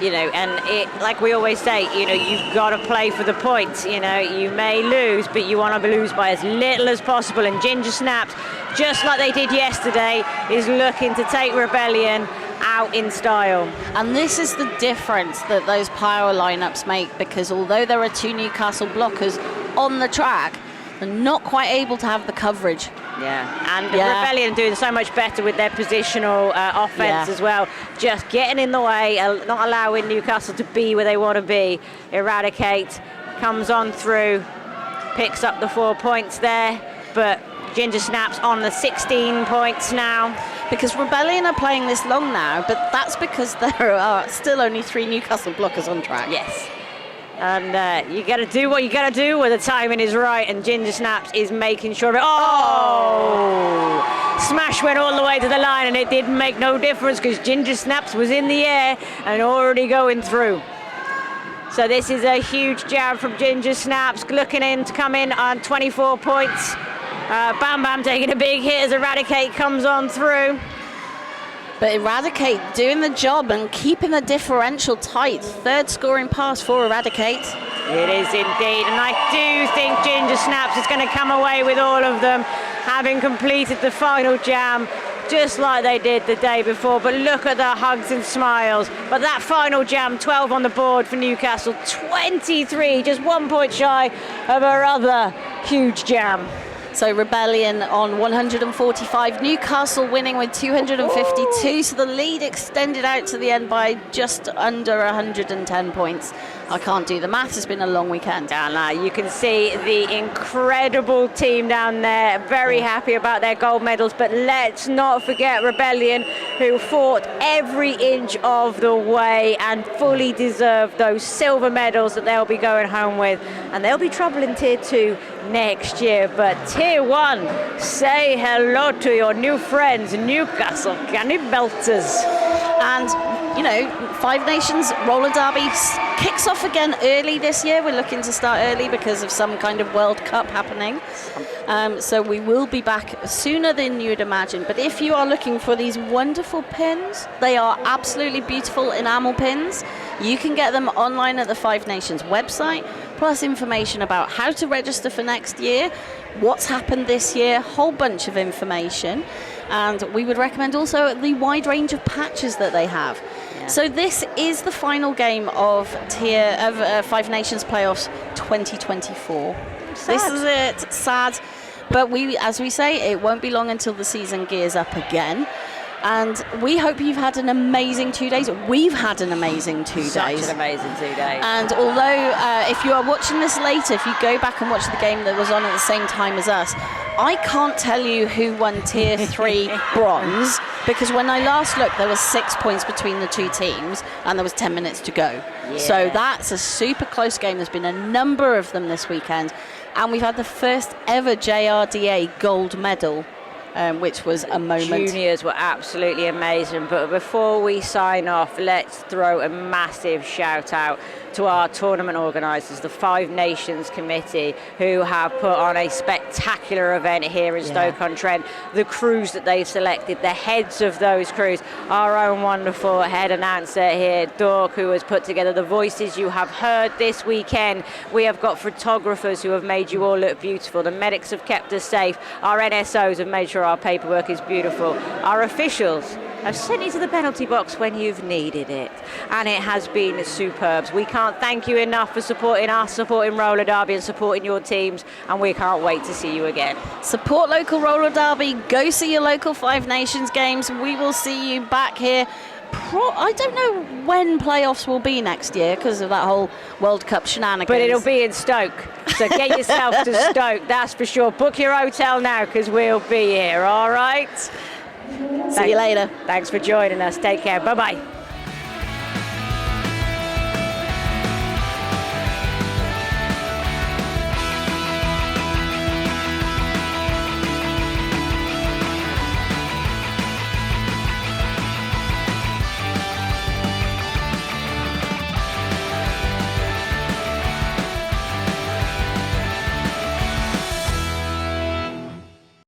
You know, and it, like we always say, you know, you've got to play for the points. You know, you may lose, but you want to lose by as little as possible. And Ginger Snaps, just like they did yesterday, is looking to take Rebellion out in style.
And this is the difference that those power lineups make, because although there are two Newcastle blockers on the track, they're not quite able to have the coverage.
Yeah, and Rebellion doing so much better with their positional offense as well. Just getting in the way, not allowing Newcastle to be where they want to be. Eradicate comes on through, picks up the 4 points there, but Ginger Snaps on the 16 points now.
Because Rebellion are playing this long now, but that's because there are still only 3 Newcastle blockers on track.
Yes. And you got to do what you got to do when the timing is right, and Ginger Snaps is making sure of it. Oh! Smash went all the way to the line, and it didn't make no difference because Ginger Snaps was in the air and already going through. So this is a huge jab from Ginger Snaps, looking in to come in on 24 points. Bam Bam taking a big hit as Eradicate comes on through.
But Eradicate doing the job and keeping the differential tight. Third scoring pass for Eradicate.
It is indeed, and I do think Ginger Snaps is going to come away with all of them, having completed the final jam, just like they did the day before. But look at the hugs and smiles. But that final jam, 12 on the board for Newcastle, 23, just 1 point shy of our other huge jam.
So Rebellion on 145, Newcastle winning with 252, so the lead extended out to the end by just under 110 points. I can't do the maths, it's been a long weekend.
And you can see the incredible team down there, very happy about their gold medals, but let's not forget Rebellion, who fought every inch of the way and fully deserved those silver medals that they'll be going home with, and they'll be trouble in Tier 2 next year. But Tier 1, say hello to your new friends, Newcastle Canny Belters.
And, you know, Five Nations Roller Derby kicks off again early this year. We're looking to start early because of some kind of World Cup happening. So we will be back sooner than you'd imagine. But if you are looking for these wonderful pins, they are absolutely beautiful enamel pins. You can get them online at the Five Nations website, plus information about how to register for next year, what's happened this year, whole bunch of information. And we would recommend also the wide range of patches that they have. Yeah. So this is the final game of Five Nations Playoffs 2024.
Sad.
This is it. Sad. But as we say, it won't be long until the season gears up again. And we hope you've had an amazing 2 days. We've had an amazing 2 days.
Such an amazing 2 days.
And although if you are watching this later, if you go back and watch the game that was on at the same time as us, I can't tell you who won Tier 3 bronze, because when I last looked, there was 6 points between the two teams and there was 10 minutes to go. Yeah. So that's a super close game. There's been a number of them this weekend. And we've had the first ever JRDA gold medal, which was a moment.
Juniors were absolutely amazing. But before we sign off, let's throw a massive shout out to our tournament organisers, the Five Nations Committee, who have put on a spectacular event here in Stoke-on-Trent. The crews that they've selected, the heads of those crews, our own wonderful head announcer here, Dork, who has put together the voices you have heard this weekend. We have got photographers who have made you all look beautiful. The medics have kept us safe. Our NSOs have made sure our paperwork is beautiful. Our officials have sent you to the penalty box when you've needed it, and it has been superb. We can't thank you enough for supporting us, supporting Roller Derby and supporting your teams, and we can't wait to see you again.
Support local Roller Derby, go see your local Five Nations games. We will see you back here. I don't know when playoffs will be next year because of that whole World Cup shenanigans.
But it'll be in Stoke, so get yourself to Stoke, that's for sure. Book your hotel now because we'll be here, all right?
See you later.
Thanks for joining us. Take care. Bye-bye.